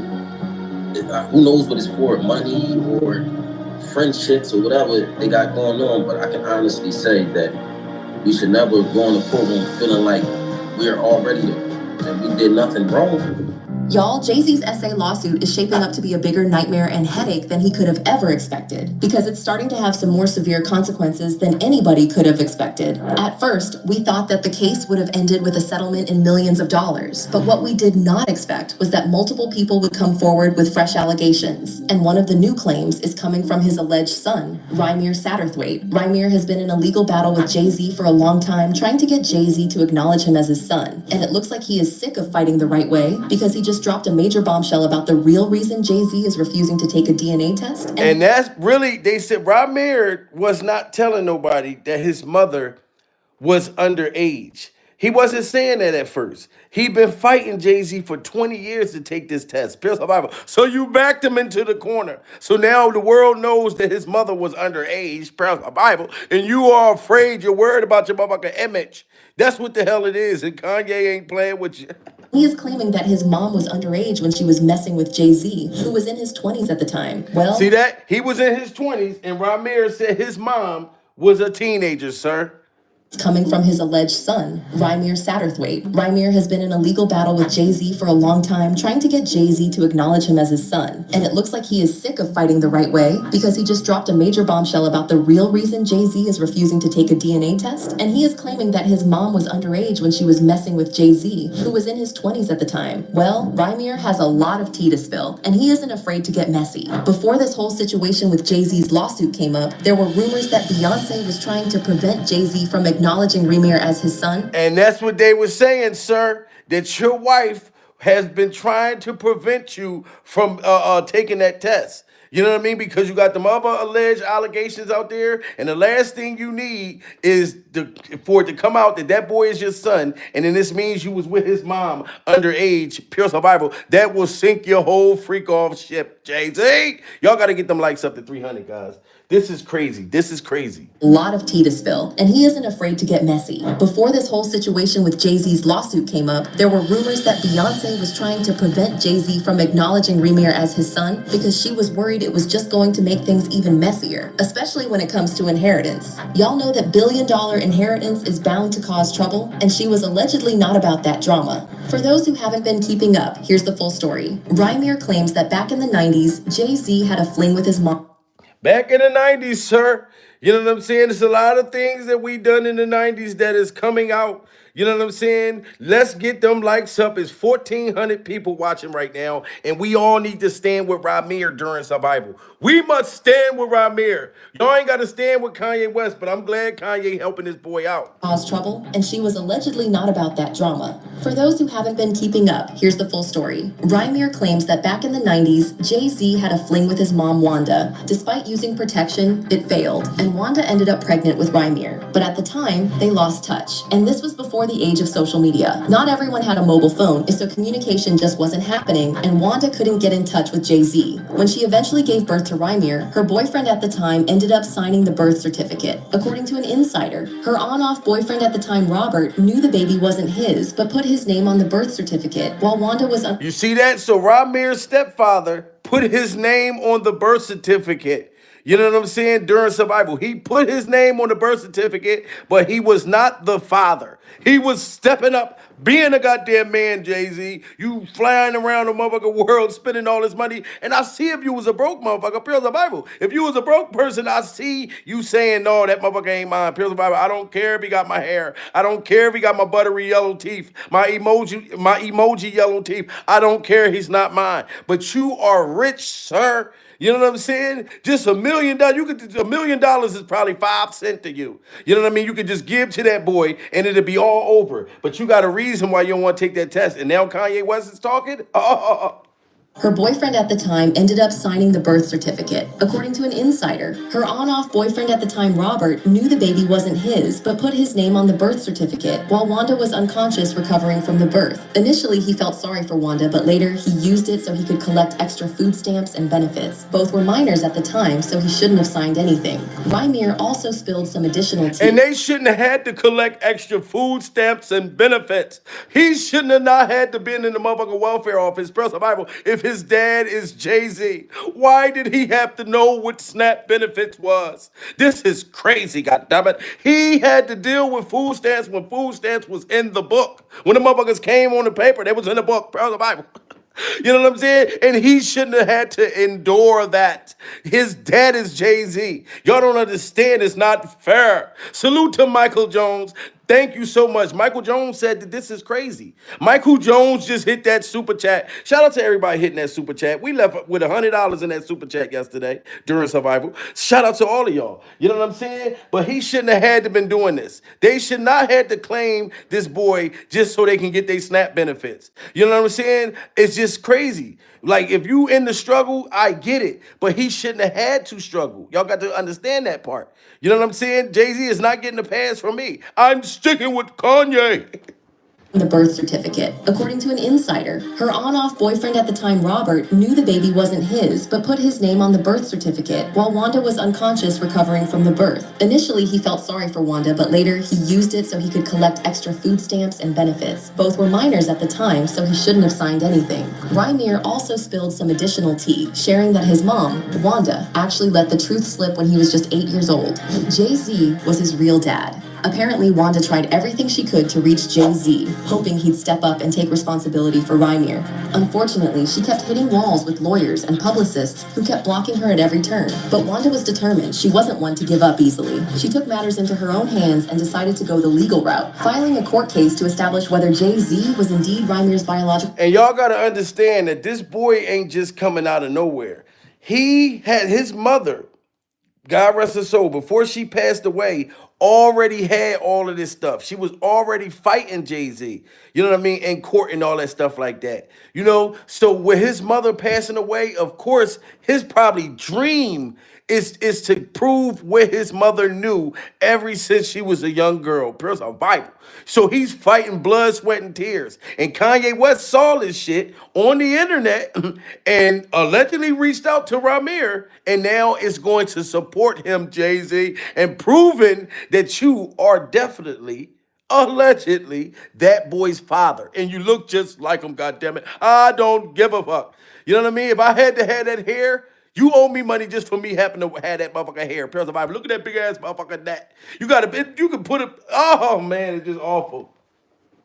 Who knows what it's for? Money or friendships or whatever they got going on. But I can honestly say that we should never go in the courtroom feeling like we're already and we did nothing wrong. Y'all, Jay-Z's SA lawsuit is shaping up to be a bigger nightmare and headache than he could have ever expected, because it's starting to have some more severe consequences than anybody could have expected. At first, we thought that the case would have ended with a settlement in millions of dollars, but what we did not expect was that multiple people would come forward with fresh allegations, and one of the new claims is coming from his alleged son, Rymir Satterthwaite. Rymir has been in a legal battle with Jay-Z for a long time, trying to get Jay-Z to acknowledge him as his son, and it looks like he is sick of fighting the right way, because he just dropped a major bombshell about the real reason Jay-Z is refusing to take a DNA test. And that's really, they said Rymir was not telling nobody that his mother was underage. He wasn't saying that at first. He'd been fighting Jay-Z for 20 years to take this test. Pierce the Bible. So you backed him into the corner. So now the world knows that his mother was underage, Pierce the Bible, and you are afraid, you're worried about your motherfucking image. That's what the hell it is, and Kanye ain't playing with you. He is claiming that his mom was underage when she was messing with Jay-Z, who was in his 20s at the time. Well, see that? He was in his 20s, and Rymir said his mom was a teenager, sir. Coming from his alleged son, Rymir Satterthwaite. Rymir has been in a legal battle with Jay-Z for a long time, trying to get Jay-Z to acknowledge him as his son. And it looks like he is sick of fighting the right way, because he just dropped a major bombshell about the real reason Jay-Z is refusing to take a DNA test. And he is claiming that his mom was underage when she was messing with Jay-Z, who was in his 20s at the time. Well, Rymir has a lot of tea to spill, and he isn't afraid to get messy. Before this whole situation with Jay-Z's lawsuit came up, there were rumors that Beyonce was trying to prevent Jay-Z from acknowledging Rymir as his son. And that's what they were saying, sir, that your wife has been trying to prevent you from taking that test. You know what I mean? Because you got them other alleged allegations out there, and the last thing you need is for it to come out that that boy is your son, and then this means you was with his mom underage, pure survival. That will sink your whole freak off ship, Jay-Z. Y'all got to get them likes up to 300, guys. This is crazy. This is crazy. A lot of tea to spill, and he isn't afraid to get messy. Before this whole situation with Jay-Z's lawsuit came up, there were rumors that Beyonce was trying to prevent Jay-Z from acknowledging Rymir as his son because she was worried it was just going to make things even messier, especially when it comes to inheritance. Y'all know that billion-dollar inheritance is bound to cause trouble, and she was allegedly not about that drama. For those who haven't been keeping up, here's the full story. Rymir claims that back in the 90s, Jay-Z had a fling with his mom. Back in the 90s, sir. You know what I'm saying? There's a lot of things that we done in the 90s that is coming out. You know what I'm saying? Let's get them likes up. It's 1,400 people watching right now, and we all need to stand with Rymir during survival. We must stand with Rymir. Y'all ain't got to stand with Kanye West, but I'm glad Kanye helping this boy out. Caused trouble, and she was allegedly not about that drama. For those who haven't been keeping up, here's the full story. Rymir claims that back in the 90s, Jay-Z had a fling with his mom, Wanda. Despite using protection, it failed, and Wanda ended up pregnant with Rymir. But at the time, they lost touch, and this was before the age of social media. Not everyone had a mobile phone, so communication just wasn't happening, and Wanda couldn't get in touch with Jay-Z. When she eventually gave birth to Rymir, her boyfriend at the time ended up signing the birth certificate. According to an insider, her on-off boyfriend at the time, Robert, knew the baby wasn't his, but put his name on the birth certificate, while Wanda was... You see that? So Rymir's stepfather put his name on the birth certificate. You know what I'm saying? During survival, he put his name on the birth certificate, but he was not the father. He was stepping up, being a goddamn man, Jay-Z. You flying around the motherfucking world, spending all this money. And I see if you was a broke motherfucker, pure survival. If you was a broke person, I see you saying, no, that motherfucker ain't mine, pure survival. I don't care if he got my hair. I don't care if he got my buttery yellow teeth, my emoji yellow teeth. I don't care, he's not mine. But you are rich, sir. You know what I'm saying? Just $1 million. $1 million is probably 5 cents to you. You know what I mean? You could just give to that boy and it'll be all over. But you got a reason why you don't want to take that test. And now Kanye West is talking? Her boyfriend at the time ended up signing the birth certificate. According to an insider, her on-off boyfriend at the time, Robert, knew the baby wasn't his, but put his name on the birth certificate while Wanda was unconscious recovering from the birth. Initially, he felt sorry for Wanda, but later he used it so he could collect extra food stamps and benefits. Both were minors at the time, so he shouldn't have signed anything. Rymir also spilled some additional tea. And they shouldn't have had to collect extra food stamps and benefits. He shouldn't have not had to been in the motherfucking welfare office, per survival, if his dad is Jay-Z. Why did he have to know what SNAP benefits was? This is crazy, goddammit. He had to deal with food stamps when food stamps was in the book. When the motherfuckers came on the paper, they was in the book, per survival. You know what I'm saying? And he shouldn't have had to endure that. His dad is Jay-Z. Y'all don't understand. It's not fair. Salute to Michael Jones. Thank you so much. Michael Jones said that this is crazy. Michael Jones just hit that super chat. Shout out to everybody hitting that super chat. We left with $100 in that super chat yesterday during survival. Shout out to all of y'all. You know what I'm saying? But he shouldn't have had to been doing this. They should not have to claim this boy just so they can get their SNAP benefits. You know what I'm saying? It's just crazy. Like, if you in the struggle, I get it. But he shouldn't have had to struggle. Y'all got to understand that part. You know what I'm saying? Jay-Z is not getting a pass from me. I'm sticking with Kanye. the birth certificate. According to an insider, her on-off boyfriend at the time, Robert, knew the baby wasn't his, but put his name on the birth certificate while Wanda was unconscious recovering from the birth. Initially, he felt sorry for Wanda, but later he used it so he could collect extra food stamps and benefits. Both were minors at the time, so he shouldn't have signed anything. Rymir also spilled some additional tea, sharing that his mom, Wanda, actually let the truth slip when he was just 8 years old. Jay-Z was his real dad. Apparently, Wanda tried everything she could to reach Jay-Z, hoping he'd step up and take responsibility for Rymir. Unfortunately, she kept hitting walls with lawyers and publicists who kept blocking her at every turn. But Wanda was determined. She wasn't one to give up easily. She took matters into her own hands and decided to go the legal route, filing a court case to establish whether Jay-Z was indeed Rymir's biological... And y'all gotta understand that this boy ain't just coming out of nowhere. He had his mother, God rest her soul, before she passed away, already had all of this stuff. She was already fighting Jay-Z, you know what I mean, in court and all that stuff like that. You know, so with his mother passing away, of course, his probably dream is to prove what his mother knew ever since she was a young girl. Pure survival. So he's fighting blood, sweat, and tears. And Kanye West saw this shit on the internet and allegedly reached out to Rymir, and now is going to support him, Jay-Z, and proving that you are definitely, allegedly, that boy's father. And you look just like him, goddammit. I don't give a fuck. You know what I mean? If I had to have that hair, you owe me money just for me having to have that motherfucker hair. Pure survival. Look at that big ass motherfucker that. You can put it, oh man, it's just awful.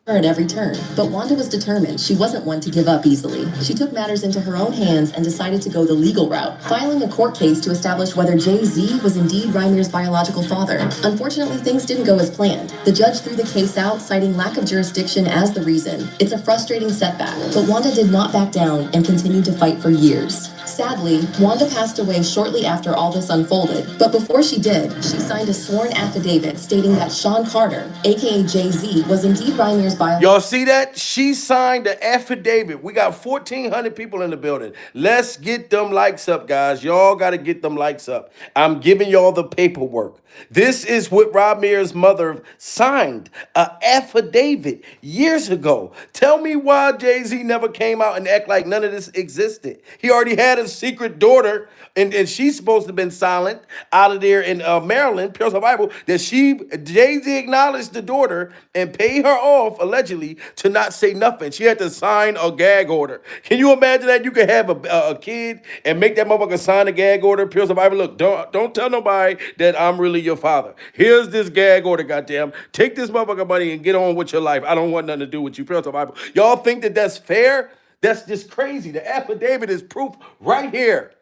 At every turn. But Wanda was determined. She wasn't one to give up easily. She took matters into her own hands and decided to go the legal route, filing a court case to establish whether Jay-Z was indeed Rymir's biological father. Unfortunately, things didn't go as planned. The judge threw the case out, citing lack of jurisdiction as the reason. It's a frustrating setback, but Wanda did not back down and continued to fight for years. Sadly, Wanda passed away shortly after all this unfolded, but before she did, she signed a sworn affidavit stating that Sean Carter, aka Jay-Z, was indeed Rymir's biological... Y'all see that? She signed the affidavit. We got 1,400 people in the building. Let's get them likes up, guys. Y'all got to get them likes up. I'm giving y'all the paperwork. This is what Rymir's mother signed, an affidavit years ago. Tell me why Jay-Z never came out and act like none of this existed. He already had a secret daughter, and she's supposed to have been silent out of there in Maryland, Pure Survival, that Jay-Z acknowledged the daughter and paid her off, allegedly, to not say nothing. She had to sign a gag order. Can you imagine that? You could have a kid and make that motherfucker sign a gag order, Pure Survival. Look, don't tell nobody that I'm really your father. Here's this gag order, goddamn. Take this motherfucker money and get on with your life. I don't want nothing to do with you, Pure Survival. Y'all think that that's fair? That's just crazy. The affidavit is proof right here.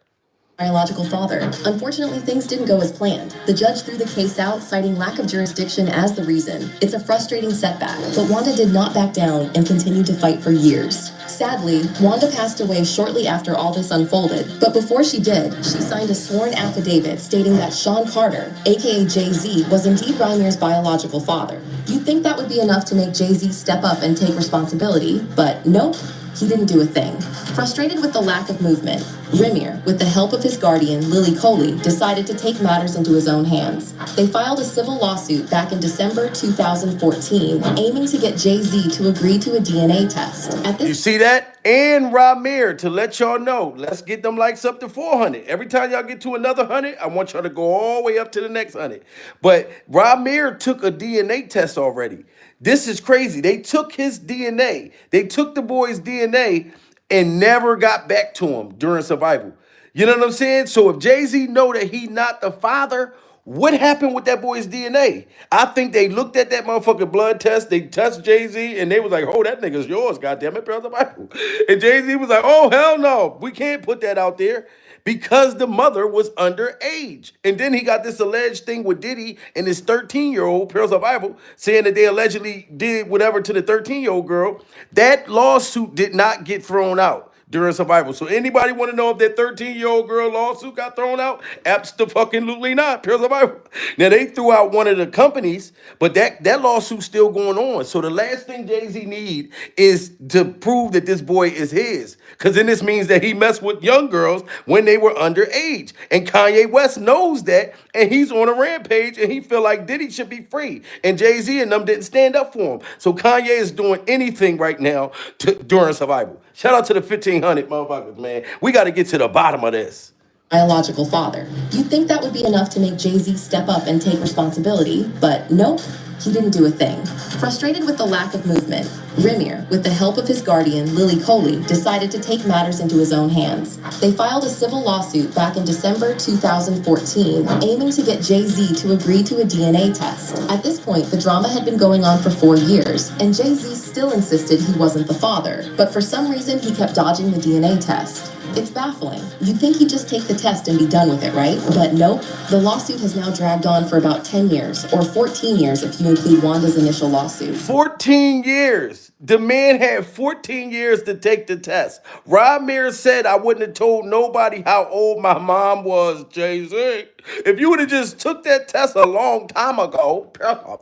Biological father. Unfortunately, things didn't go as planned. The judge threw the case out, citing lack of jurisdiction as the reason. It's a frustrating setback, but Wanda did not back down and continued to fight for years. Sadly, Wanda passed away shortly after all this unfolded, but before she did, she signed a sworn affidavit stating that Sean Carter, aka Jay-Z, was indeed Rymir's biological father. You'd think that would be enough to make Jay-Z step up and take responsibility, but nope. He didn't do a thing. Frustrated with the lack of movement, Rymir, with the help of his guardian, Lily Coley, decided to take matters into his own hands. They filed a civil lawsuit back in December 2014, aiming to get Jay-Z to agree to a DNA test. You see that? And Rymir, to let y'all know, let's get them likes up to 400. Every time y'all get to another 100, I want y'all to go all the way up to the next 100. But Rymir took a DNA test already. This is crazy. They took his DNA. They took the boy's DNA and never got back to him during survival. You know what I'm saying? So if Jay-Z know that he not the father, what happened with that boy's DNA? I think they looked at that motherfucking blood test. They touched Jay-Z and they was like, oh, that nigga's yours, goddammit, Pure Survival. And Jay-Z was like, oh, hell no. We can't put that out there. Because the mother was underage. And then he got this alleged thing with Diddy and his 13-year-old, Pure Survival, saying that they allegedly did whatever to the 13-year-old girl. That lawsuit did not get thrown out. during survival. So anybody want to know if that 13-year-old girl lawsuit got thrown out? Absolutely not. Pure survival. Now they threw out one of the companies, but that lawsuit's still going on. So the last thing Jay-Z need is to prove that this boy is his. Because then this means that he messed with young girls when they were underage. And Kanye West knows that, and he's on a rampage, and he feel like Diddy should be free. And Jay-Z and them didn't stand up for him. So Kanye is doing anything right now during survival. Shout out to the 1,500 motherfuckers, man. We got to get to the bottom of this. Biological father. You'd think that would be enough to make Jay-Z step up and take responsibility, but nope, he didn't do a thing. Frustrated with the lack of movement, Rymir, with the help of his guardian, Lily Coley, decided to take matters into his own hands. They filed a civil lawsuit back in December 2014, aiming to get Jay-Z to agree to a DNA test. At this point, the drama had been going on for 4 years, and Jay-Z still insisted he wasn't the father, but for some reason he kept dodging the DNA test. It's baffling. You'd think he'd just take the test and be done with it, right? But nope, the lawsuit has now dragged on for about 10 years, or 14 years if you include Wanda's initial lawsuit. 14 years. The man had 14 years to take the test. Rymir said, I wouldn't have told nobody how old my mom was, Jay-Z. If you would have just took that test a long time ago,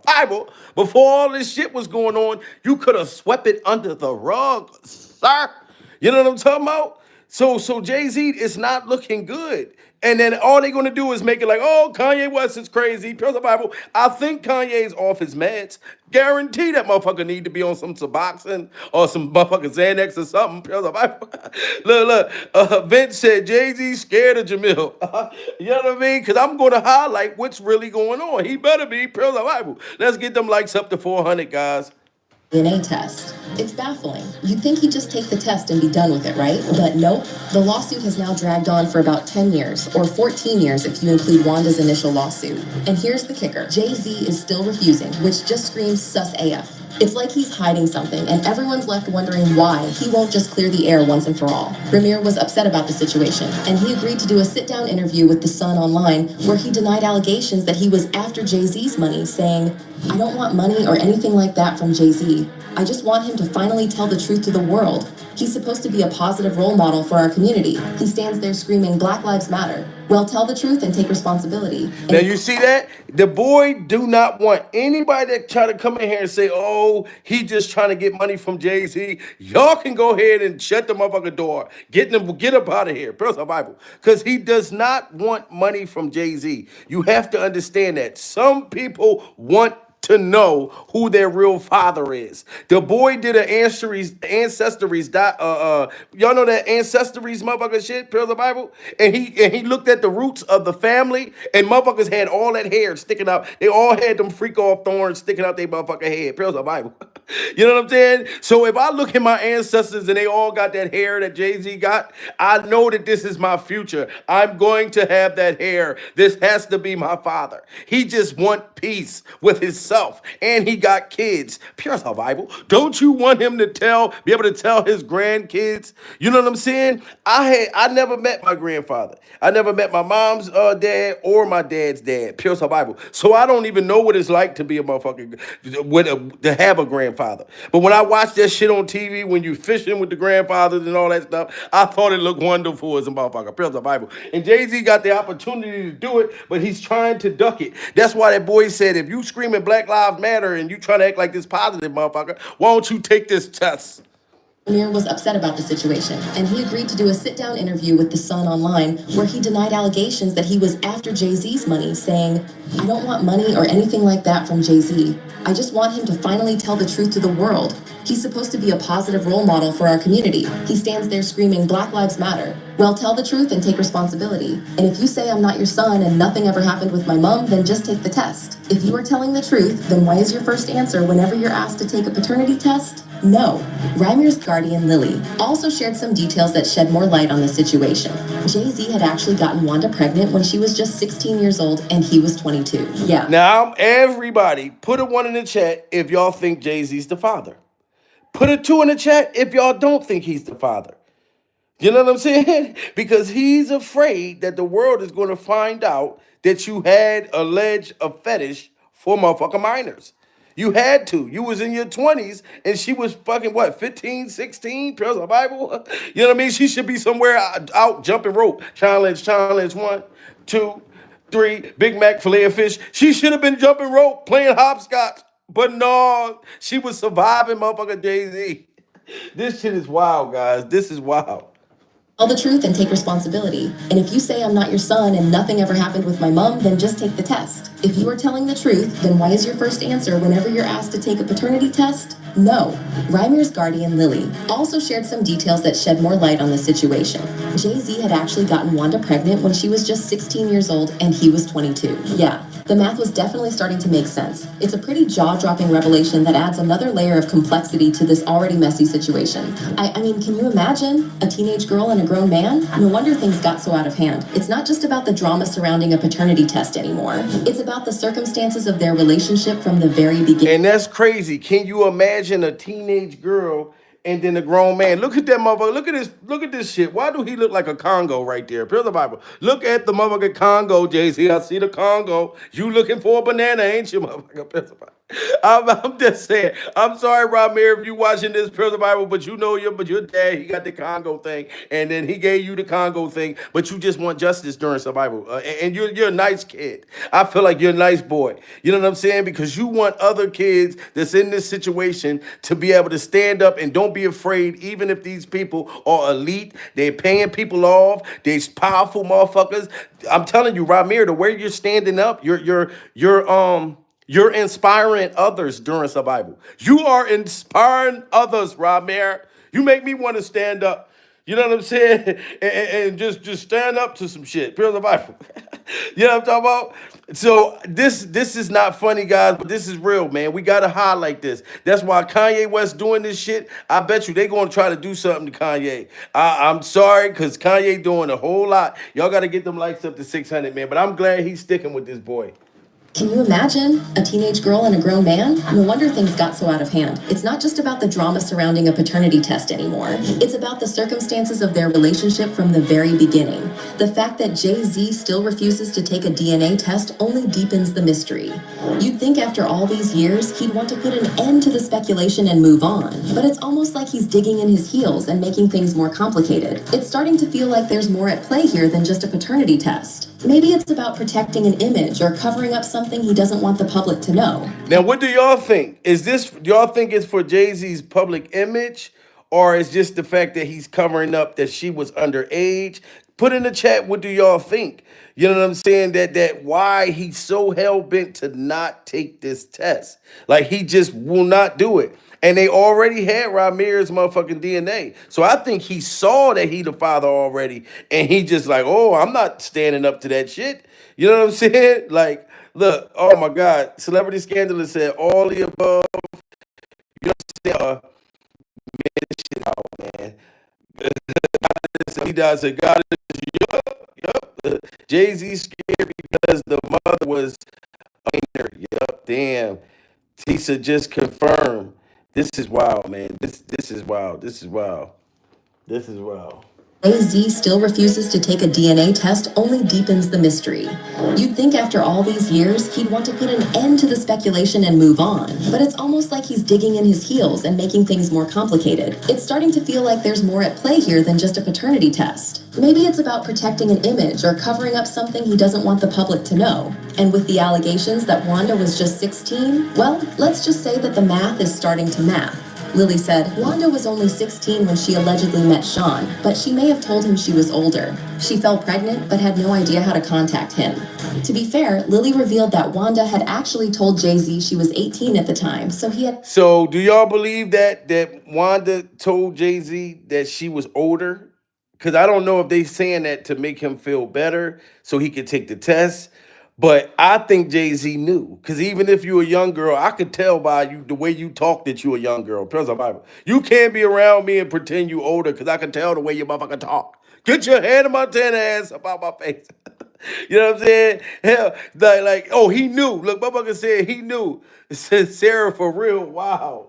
Bible, before all this shit was going on, you could have swept it under the rug, sir. You know what I'm talking about? So Jay-Z is not looking good. And then all they're going to do is make it like, oh, Kanye West is crazy. Pure Bible. I think Kanye's off his meds. Guarantee that motherfucker need to be on some Suboxone or some motherfucking Xanax or something. Pure Bible. Look. Vince said Jay-Z scared of Jamil. You know what I mean? Because I'm going to highlight what's really going on. He better be. Pure Bible. Let's get them likes up to 400, guys. DNA test. It's baffling. You'd think he'd just take the test and be done with it, right? But nope, the lawsuit has now dragged on for about 10 years, or 14 years if you include Wanda's initial lawsuit. And here's the kicker. Jay-Z is still refusing, which just screams sus AF. It's like he's hiding something, and everyone's left wondering why he won't just clear the air once and for all. Rymir was upset about the situation, and he agreed to do a sit-down interview with The Sun online where he denied allegations that he was after Jay-Z's money, saying, I don't want money or anything like that from Jay-Z. I just want him to finally tell the truth to the world. He's supposed to be a positive role model for our community. He stands there screaming, Black Lives Matter. Well, tell the truth and take responsibility. Now, you see that? The boy do not want anybody that try to come in here and say, oh, he just trying to get money from Jay-Z. Y'all can go ahead and shut the motherfucking door. Get up out of here. Personal Bible. Because he does not want money from Jay-Z. You have to understand that. Some people want to know who their real father is. The boy did an ancestries, y'all know that ancestries motherfucker shit, Pills of Bible? And he looked at the roots of the family, and motherfuckers had all that hair sticking out. They all had them freak off thorns sticking out their motherfucking head. Pills of Bible. You know what I'm saying? So if I look at my ancestors and they all got that hair that Jay-Z got, I know that this is my future. I'm going to have that hair. This has to be my father. He just want peace with himself, and he got kids. Pure Bible. Don't you want him to be able to tell his grandkids? You know what I'm saying? I never met my grandfather. I never met my mom's dad or my dad's dad. Pure Bible. So I don't even know what it's like to be a motherfucker to have a grandfather. But when I watch that shit on TV, when you fishing with the grandfathers and all that stuff, I thought it looked wonderful as a motherfucker. Pure Bible. And Jay-Z got the opportunity to do it, but he's trying to duck it. That's why that boy said, if you screaming Black Lives Matter and you trying to act like this positive motherfucker, why don't you take this test? Rymir was upset about the situation, and he agreed to do a sit-down interview with The Sun online where he denied allegations that he was after Jay-Z's money, saying, I don't want money or anything like that from Jay-Z. I just want him to finally tell the truth to the world. He's supposed to be a positive role model for our community. He stands there screaming, Black Lives Matter. Well, tell the truth and take responsibility. And if you say I'm not your son and nothing ever happened with my mom, then just take the test. If you are telling the truth, then why is your first answer whenever you're asked to take a paternity test? No. Rymir's guardian, Lily, also shared some details that shed more light on the situation. Jay-Z had actually gotten Wanda pregnant when she was just 16 years old and he was 22. Yeah. Now, everybody, put a 1 in the chat if y'all think Jay-Z's the father. Put a 2 in the chat if y'all don't think he's the father. You know what I'm saying? Because he's afraid that the world is going to find out that you had alleged a fetish for motherfucking minors. You had to. You was in your 20s and she was fucking what, 15, 16, Praise the Bible? You know what I mean? She should be somewhere out jumping rope. Challenge, one, two, three, Big Mac, filet of fish. She should have been jumping rope, playing hopscotch. But no, she was surviving motherfucker Jay-Z. This shit is wild, guys. This is wild. Tell the truth and take responsibility. And if you say I'm not your son and nothing ever happened with my mom, then just take the test. If you are telling the truth, then why is your first answer whenever you're asked to take a paternity test? No. Rymir's guardian, Lily, also shared some details that shed more light on the situation. Jay-Z had actually gotten Wanda pregnant when she was just 16 years old and he was 22. Yeah, the math was definitely starting to make sense. It's a pretty jaw-dropping revelation that adds another layer of complexity to this already messy situation. I mean, can you imagine? A teenage girl and a grown man? No wonder things got so out of hand. It's not just about the drama surrounding a paternity test anymore. It's about the circumstances of their relationship from the very beginning. And that's crazy. Can you imagine a teenage girl and then a grown man? Look at that motherfucker. Look at this shit. Why do he look like a Congo right there? Pure the Bible. Look at the motherfucker Congo, Jay-Z. I see the Congo. You looking for a banana, ain't you, motherfucker? Pure the Bible. I'm just saying. I'm sorry, Rymir, if you watching this Pure the Bible, but you know your dad, he got the Congo thing, and then he gave you the Congo thing, but you just want justice during survival. And you're a nice kid. I feel like you're a nice boy. You know what I'm saying? Because you want other kids that's in this situation to be able to stand up and don't be afraid, even if these people are elite, they're paying people off, they're powerful motherfuckers. I'm telling you, Rymir, the way you're standing up, you're inspiring others during survival. You are inspiring others, Rymir. You make me want to stand up. You know what I'm saying? And just stand up to some shit. Pure the Bible. You know what I'm talking about? So this is not funny, guys, but this is real, man. We gotta highlight this. That's why Kanye West doing this shit. I bet you they gonna try to do something to Kanye. I'm sorry, because Kanye doing a whole lot. Y'all gotta get them likes up to 600, man. But I'm glad he's sticking with this boy. Can you imagine? A teenage girl and a grown man? No wonder things got so out of hand. It's not just about the drama surrounding a paternity test anymore. It's about the circumstances of their relationship from the very beginning. The fact that Jay-Z still refuses to take a DNA test only deepens the mystery. You'd think after all these years, he'd want to put an end to the speculation and move on. But it's almost like he's digging in his heels and making things more complicated. It's starting to feel like there's more at play here than just a paternity test. Maybe it's about protecting an image or covering up something he doesn't want the public to know. Now, what do y'all think? Do y'all think it's for Jay-Z's public image, or is just the fact that he's covering up that she was underage? Put in the chat, what do y'all think? You know what I'm saying? That why he's so hell-bent to not take this test. Like, he just will not do it. And they already had Rymir's motherfucking DNA. So I think he saw that he the father already. And he just like, oh, I'm not standing up to that shit. You know what I'm saying? Like, look, oh my God. Celebrity Scandalous said all the above. You understand? Man, this shit out, man. He died, said, God is, yup. Jay-Z scared because the mother was a minor. Yup, damn. Tisa just confirmed. This is wild, man. This is wild. This is wild. This is wild. Jay-Z still refuses to take a DNA test only deepens the mystery. You'd think after all these years, he'd want to put an end to the speculation and move on. But it's almost like he's digging in his heels and making things more complicated. It's starting to feel like there's more at play here than just a paternity test. Maybe it's about protecting an image or covering up something he doesn't want the public to know. And with the allegations that Wanda was just 16, well, let's just say that the math is starting to math. Lily said, Wanda was only 16 when she allegedly met Sean, but she may have told him she was older. She fell pregnant, but had no idea how to contact him. To be fair, Lily revealed that Wanda had actually told Jay-Z she was 18 at the time, so he had... So do y'all believe that Wanda told Jay-Z that she was older? Because I don't know if they saying that to make him feel better so he could take the test. But I think Jay-Z knew, because even if you're a young girl, I could tell by you the way you talk that you're a young girl. Praise the Bible. You can't be around me and pretend you older, because I can tell the way you motherfucker talk. Get your hand in my tan ass about my face. You know what I'm saying? Hell, oh, he knew. Look, motherfucker said he knew. It said Sarah for real. Wow.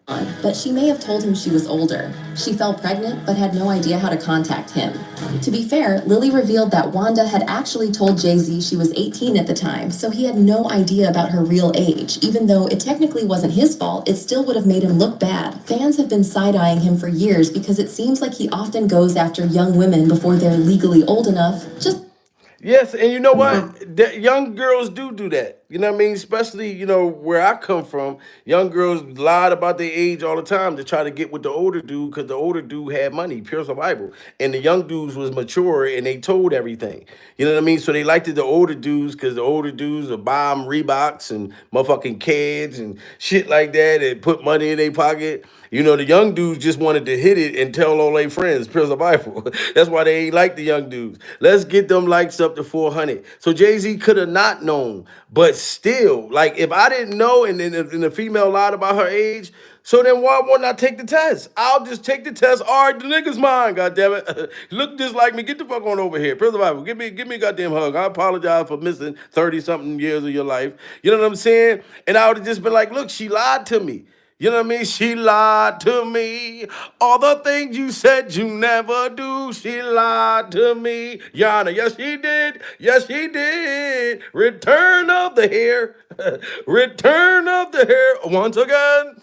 but she may have told him she was older. She fell pregnant, but had no idea how to contact him. To be fair, Lily revealed that Wanda had actually told Jay-Z she was 18 at the time, so he had no idea about her real age. Even though it technically wasn't his fault, it still would have made him look bad. Fans have been side-eyeing him for years because it seems like he often goes after young women before they're legally old enough. Yes, and you know what? Young girls do that. You know what I mean? Especially, where I come from, young girls lied about their age all the time to try to get with the older dude because the older dude had money, pure survival. And the young dudes was mature and they told everything. You know what I mean? So they liked the older dudes because the older dudes would buy them Reeboks and motherfucking kids and shit like that and put money in their pocket. The young dudes just wanted to hit it and tell all their friends, pure survival. That's why they ain't like the young dudes. Let's get them likes up to 400. So Jay-Z could have not known, but still, like, if I didn't know and then and the female lied about her age, so then why wouldn't I take the test? I'll just take the test. All right, the nigga's mine, goddammit. Look just like me. Get the fuck on over here. Pure survival. Give me a goddamn hug. I apologize for missing 30-something years of your life. You know what I'm saying? And I would have just been like, look, she lied to me. You know what I mean? She lied to me. All the things you said you never do, she lied to me. Yana, yes, she did. Yes, she did. Return of the hair. Return of the hair once again.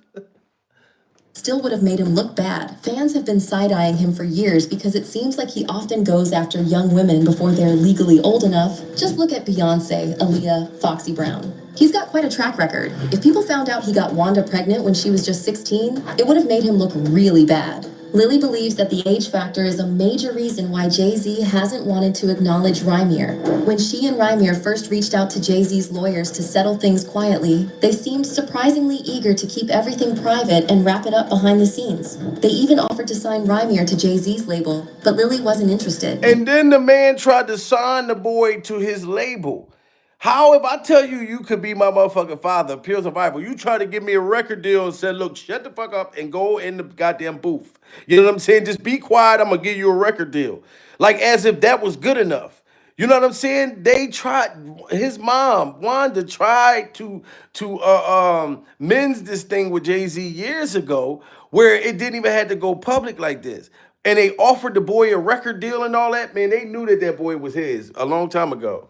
Still would have made him look bad. Fans have been side-eyeing him for years because it seems like he often goes after young women before they're legally old enough. Just look at Beyonce, Aaliyah, Foxy Brown. He's got quite a track record. If people found out he got Wanda pregnant when she was just 16, it would have made him look really bad. Lily believes that the age factor is a major reason why Jay-Z hasn't wanted to acknowledge Rymir. When she and Rymir first reached out to Jay-Z's lawyers to settle things quietly, they seemed surprisingly eager to keep everything private and wrap it up behind the scenes. They even offered to sign Rymir to Jay-Z's label, but Lily wasn't interested. And then the man tried to sign the boy to his label. How if I tell you you could be my motherfucking father, pure survival, you try to give me a record deal and said, look, shut the fuck up and go in the goddamn booth. You know what I'm saying? Just be quiet, I'm gonna give you a record deal. Like as if that was good enough. You know what I'm saying? They tried, his mom, Wanda, tried to mend this thing with Jay-Z years ago where it didn't even have to go public like this. And they offered the boy a record deal and all that. Man, they knew that boy was his a long time ago.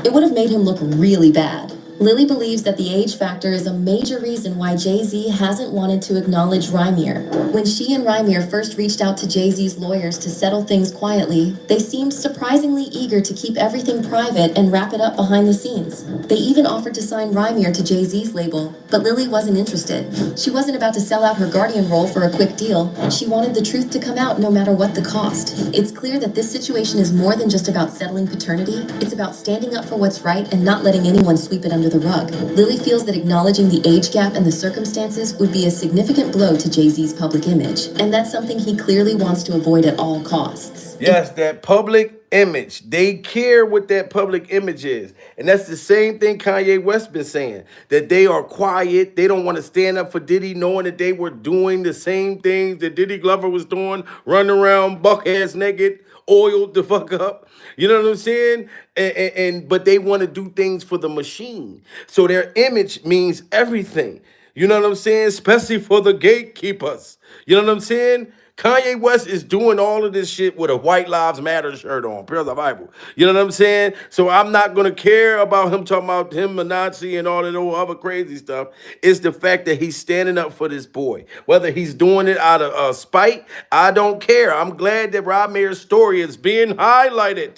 It would have made him look really bad. Lily believes that the age factor is a major reason why Jay-Z hasn't wanted to acknowledge Rymir. When she and Rymir first reached out to Jay-Z's lawyers to settle things quietly, they seemed surprisingly eager to keep everything private and wrap it up behind the scenes. They even offered to sign Rymir to Jay-Z's label, but Lily wasn't interested. She wasn't about to sell out her guardian role for a quick deal. She wanted the truth to come out no matter what the cost. It's clear that this situation is more than just about settling paternity. It's about standing up for what's right and not letting anyone sweep it under the rug. Lily feels that acknowledging the age gap and the circumstances would be a significant blow to Jay-Z's public image, and that's something he clearly wants to avoid at all costs. Yes, that public image. They care what that public image is. And that's the same thing Kanye West been saying, that they are quiet. They don't want to stand up for Diddy, knowing that they were doing the same things that Diddy Glover was doing, running around buck-ass naked, oiled the fuck up. You know what I'm saying? But they want to do things for the machine. So their image means everything. You know what I'm saying? Especially for the gatekeepers. You know what I'm saying? Kanye West is doing all of this shit with a White Lives Matter shirt on, pure survival. You know what I'm saying? So I'm not going to care about him talking about him a Nazi and all that old other crazy stuff. It's the fact that he's standing up for this boy. Whether he's doing it out of spite, I don't care. I'm glad that Rymir's story is being highlighted.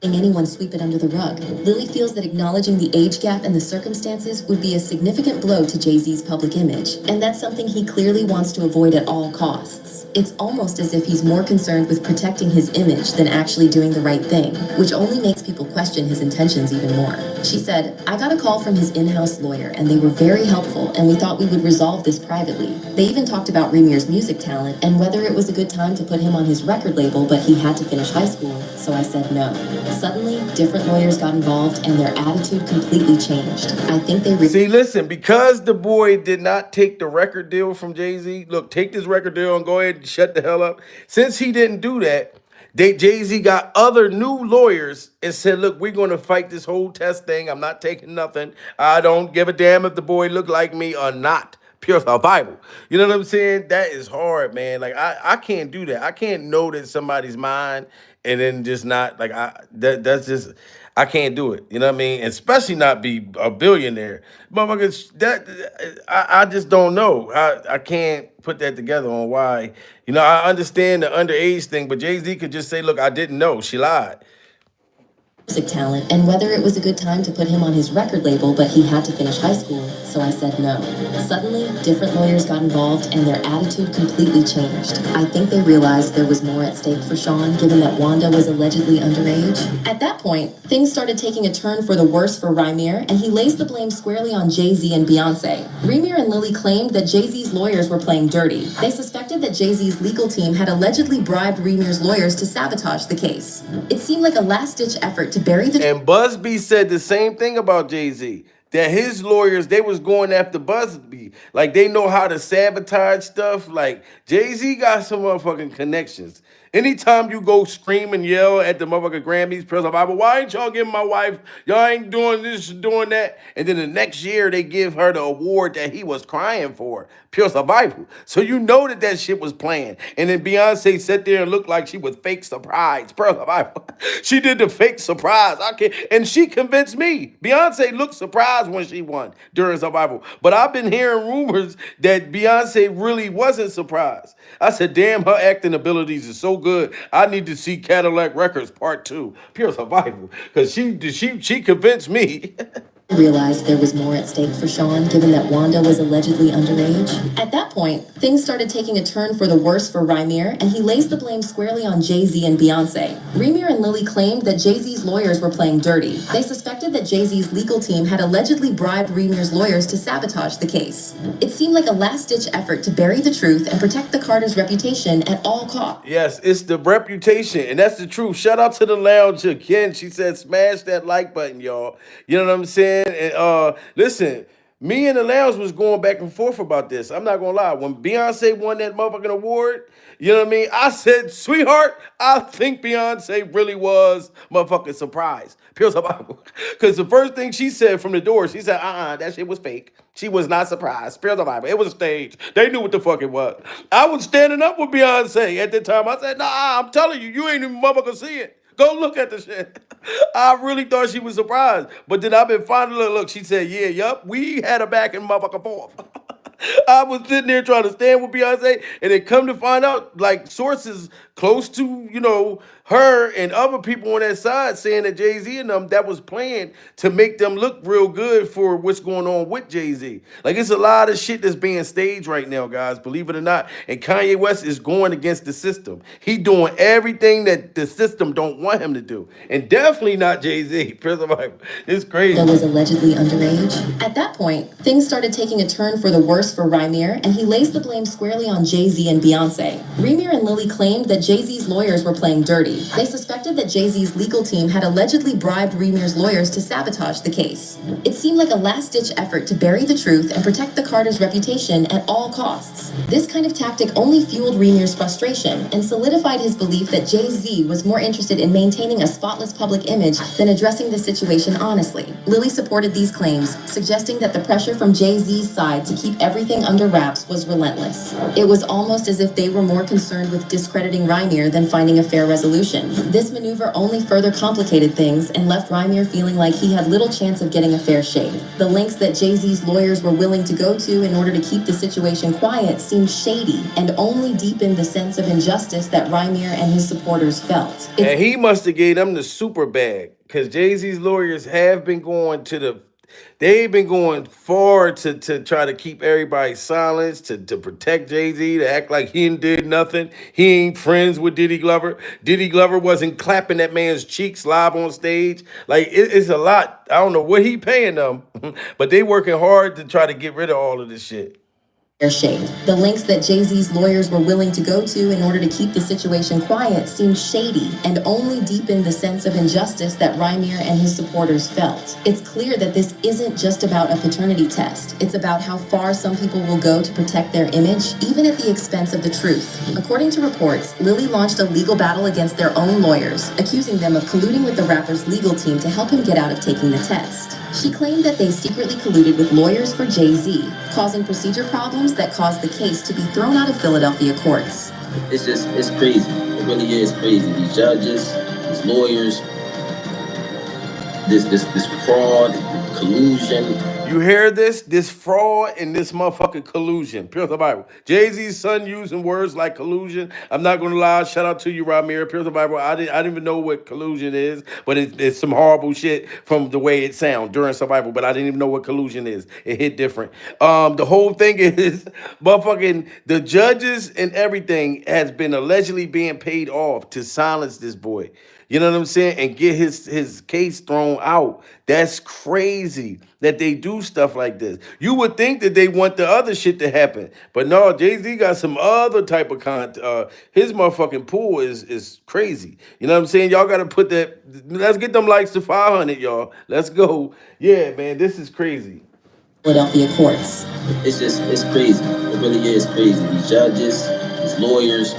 Anyone sweep it under the rug. Lily feels that acknowledging the age gap and the circumstances would be a significant blow to Jay-Z's public image, and that's something he clearly wants to avoid at all costs. It's almost as if he's more concerned with protecting his image than actually doing the right thing, which only makes people question his intentions even more. She said, I got a call from his in-house lawyer, and they were very helpful, and we thought we would resolve this privately. They even talked about Rymir's music talent and whether it was a good time to put him on his record label, but he had to finish high school, so I said no. Suddenly, different lawyers got involved and their attitude completely changed. I think they... See, listen, because the boy did not take the record deal from Jay-Z, look, take this record deal and go ahead and shut the hell up. Since he didn't do that, Jay-Z got other new lawyers and said, look, we're going to fight this whole test thing. I'm not taking nothing. I don't give a damn if the boy look like me or not. Pure survival. You know what I'm saying? That is hard, man. Like I can't do that. I can't know that somebody's mind and then just not like that's just I can't do it. You know what I mean? Especially not be a billionaire. Motherfuckers, I just don't know. I can't put that together on why. You know, I understand the underage thing, but Jay-Z could just say, look, I didn't know. She lied. Music talent and whether it was a good time to put him on his record label, but he had to finish high school, so I said no. Suddenly, different lawyers got involved and their attitude completely changed. I think they realized there was more at stake for Sean, given that Wanda was allegedly underage. At that point, things started taking a turn for the worse for Rymir, and he lays the blame squarely on Jay-Z and Beyonce. Rymir and Lily claimed that Jay-Z's lawyers were playing dirty. They suspected that Jay-Z's legal team had allegedly bribed Rymir's lawyers to sabotage the case. It seemed like a last-ditch effort to bury the... And Busby said the same thing about Jay-Z. That his lawyers, they was going after Busby. Like, they know how to sabotage stuff. Like, Jay-Z got some motherfucking connections. Anytime you go scream and yell at the motherfucking Grammys, Press Bible, why ain't y'all giving my wife, y'all ain't doing this, doing that? And then the next year, they give her the award that he was crying for, Pure Survival. So you know that shit was planned. And then Beyonce sat there and looked like she was fake surprise, Pure Survival. She did the fake surprise. And she convinced me. Beyonce looked surprised when she won during Survival. But I've been hearing rumors that Beyonce really wasn't surprised. I said, damn, her acting abilities is so good. I need to see Cadillac Records Part 2, Pure Survival, because she convinced me. Realized there was more at stake for Sean, given that Wanda was allegedly underage. At that point, things started taking a turn for the worse for Rymir, and he lays the blame squarely on Jay-Z and Beyonce. Rymir and Lily claimed that Jay-Z's lawyers were playing dirty. They suspected that Jay-Z's legal team had allegedly bribed Rymir's lawyers to sabotage the case. It seemed like a last-ditch effort to bury the truth and protect the Carter's reputation at all costs. Yes, it's the reputation, and that's the truth. Shout out to the lounge again. She said, smash that like button, y'all. You know what I'm saying? And listen, me and the lounge was going back and forth about this. I'm not gonna lie. When Beyonce won that motherfucking award, you know what I mean? I said, sweetheart, I think Beyonce really was motherfucking surprised. Pure survival. Because the first thing she said from the door, she said, that shit was fake. She was not surprised. Pure survival. It was staged. They knew what the fuck it was. I was standing up with Beyonce at the time. I said, nah, I'm telling you, you ain't even motherfucking see it. Go look at the shit. I really thought she was surprised. But then I've been finding her. Look, she said, yeah, yup, we had her back and motherfucking forth. I was sitting there trying to stand with Beyonce, and then come to find out, like, sources close to, you know, her and other people on that side saying that Jay-Z and them, that was planned to make them look real good for what's going on with Jay-Z. Like, it's a lot of shit that's being staged right now, guys, believe it or not. And Kanye West is going against the system. He doing everything that the system don't want him to do. And definitely not Jay-Z. It's crazy. That was allegedly underage. At that point, things started taking a turn for the worse for Rymir, and he lays the blame squarely on Jay-Z and Beyonce. Rymir and Lily claimed that Jay-Z's lawyers were playing dirty. They suspected that Jay-Z's legal team had allegedly bribed Rymir's lawyers to sabotage the case. It seemed like a last-ditch effort to bury the truth and protect the Carter's reputation at all costs. This kind of tactic only fueled Rymir's frustration and solidified his belief that Jay-Z was more interested in maintaining a spotless public image than addressing the situation honestly. Lily supported these claims, suggesting that the pressure from Jay-Z's side to keep everything under wraps was relentless. It was almost as if they were more concerned with discrediting Rymir than finding a fair resolution. This maneuver only further complicated things and left Rymir feeling like he had little chance of getting a fair shake. The lengths that Jay-Z's lawyers were willing to go to in order to keep the situation quiet seemed shady and only deepened the sense of injustice that Rymir and his supporters felt. And he must have gave them the super bag, because Jay-Z's lawyers have been going to they've been going far to try to keep everybody silent, to protect Jay-Z, to act like he did nothing. He ain't friends with Diddy Glover. Diddy Glover wasn't clapping that man's cheeks live on stage. Like, it's a lot. I don't know what he paying them, but they working hard to try to get rid of all of this shit. Shade. The lengths that Jay-Z's lawyers were willing to go to in order to keep the situation quiet seemed shady and only deepened the sense of injustice that Rymir and his supporters felt. It's clear that this isn't just about a paternity test. It's about how far some people will go to protect their image, even at the expense of the truth. According to reports, Lily launched a legal battle against their own lawyers, accusing them of colluding with the rapper's legal team to help him get out of taking the test. She claimed that they secretly colluded with lawyers for Jay-Z, causing procedure problems that caused the case to be thrown out of Philadelphia courts. It's crazy. It really is crazy. These judges, these lawyers, this fraud, collusion. You hear this? This fraud and this motherfucking collusion. Pure the Bible. Jay-Z's son using words like collusion. I'm not gonna lie. Shout out to you, Rymir. Pure the Bible. I didn't even know what collusion is, but it's some horrible shit from the way it sounds during survival. But I didn't even know what collusion is. It hit different. The whole thing is motherfucking the judges and everything has been allegedly being paid off to silence this boy. You know what I'm saying? And get his case thrown out. That's crazy that they do stuff like this. You would think that they want the other shit to happen. But no, Jay-Z got some other type of content. His motherfucking pool is crazy. You know what I'm saying? Y'all got to put that. Let's get them likes to 500, y'all. Let's go. Yeah, man, this is crazy. Philadelphia courts. It's crazy. It really is crazy. These judges, these lawyers,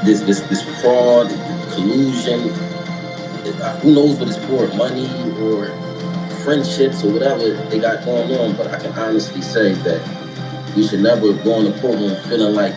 this fraud, collusion. Who knows what it's for? Money or friendships or whatever they got going on. But I can honestly say that we should never go in the courtroom feeling like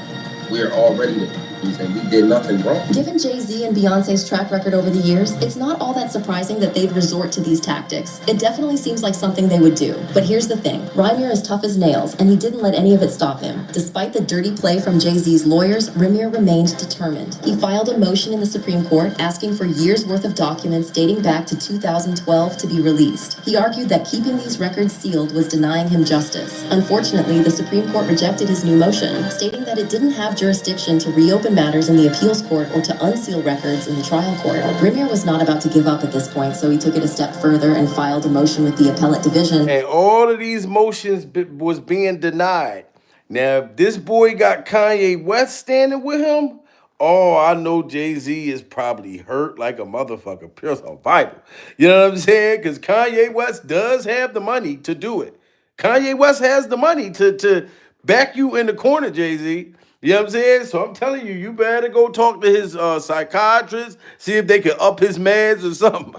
we're already the victims and we did nothing wrong. Given Jay-Z and Beyonce's track record over the years, it's not all that surprising that they'd resort to these tactics. It definitely seems like something they would do. But here's the thing. Rymir is tough as nails, and he didn't let any of it stop him. Despite the dirty play from Jay-Z's lawyers, Rymir remained determined. He filed a motion in the Supreme Court asking for years' worth of documents dating back to 2012 to be released. He argued that keeping these records sealed was denying him justice. Unfortunately, the Supreme Court rejected his new motion, stating that it didn't have jurisdiction to reopen matters in the appeals court or to unseal records in the trial court. Rymir was not about to give up at this point, so he took it a step further and filed a motion with the appellate division. And all of these motions was being denied. Now, if this boy got Kanye West standing with him, oh, I know Jay-Z is probably hurt like a motherfucker. Pure survival. You know what I'm saying? Because Kanye West does have the money to do it. Kanye West has the money to back you in the corner, Jay-Z. You know what I'm saying? So I'm telling you, you better go talk to his psychiatrist, see if they can up his meds or something.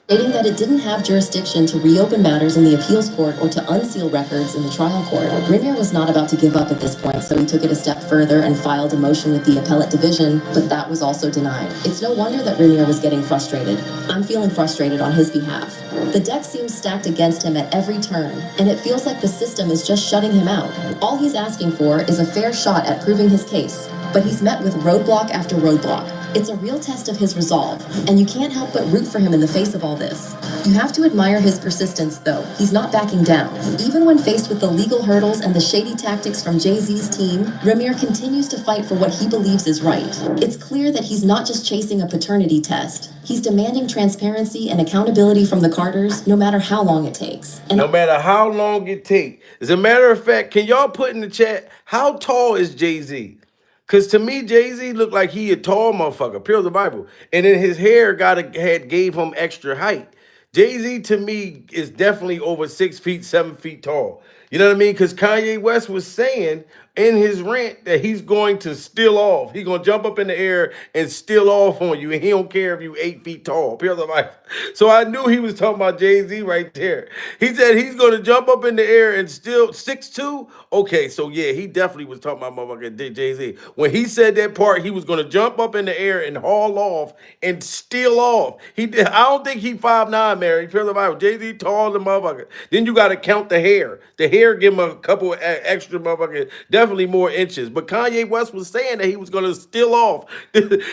Stating that it didn't have jurisdiction to reopen matters in the appeals court or to unseal records in the trial court. Rymir was not about to give up at this point, so he took it a step further and filed a motion with the appellate division, but that was also denied. It's no wonder that Rymir was getting frustrated. I'm feeling frustrated on his behalf. The deck seems stacked against him at every turn, and it feels like the system is just shutting him out. All he's asking for is a fair shot at proving his case, but he's met with roadblock after roadblock. It's a real test of his resolve, and you can't help but root for him in the face of all this. You have to admire his persistence, though. He's not backing down. Even when faced with the legal hurdles and the shady tactics from Jay-Z's team, Rymir continues to fight for what he believes is right. It's clear that he's not just chasing a paternity test. He's demanding transparency and accountability from the Carters, no matter how long it takes. And no matter how long it takes. As a matter of fact, can y'all put in the chat, how tall is Jay-Z? Because to me, Jay-Z looked like he a tall motherfucker, pure the Bible. And then his hair gave him extra height. Jay-Z to me is definitely over 6 feet, 7 feet tall. You know what I mean? Because Kanye West was saying in his rant that he's going to steal off. He's going to jump up in the air and steal off on you. And he don't care if you 8 feet tall. Pure the Bible. So I knew he was talking about Jay-Z right there. He said he's going to jump up in the air and steal 6'2". Okay, so yeah, he definitely was talking about motherfucking Jay-Z. When he said that part, he was going to jump up in the air and haul off and steal off. I don't think he 5'9", Mary. Pure the Bible. Jay-Z tall the motherfucker. Then you got to count the hair. The hair give him a couple extra motherfucking, definitely more inches. But Kanye West was saying that he was going to steal off.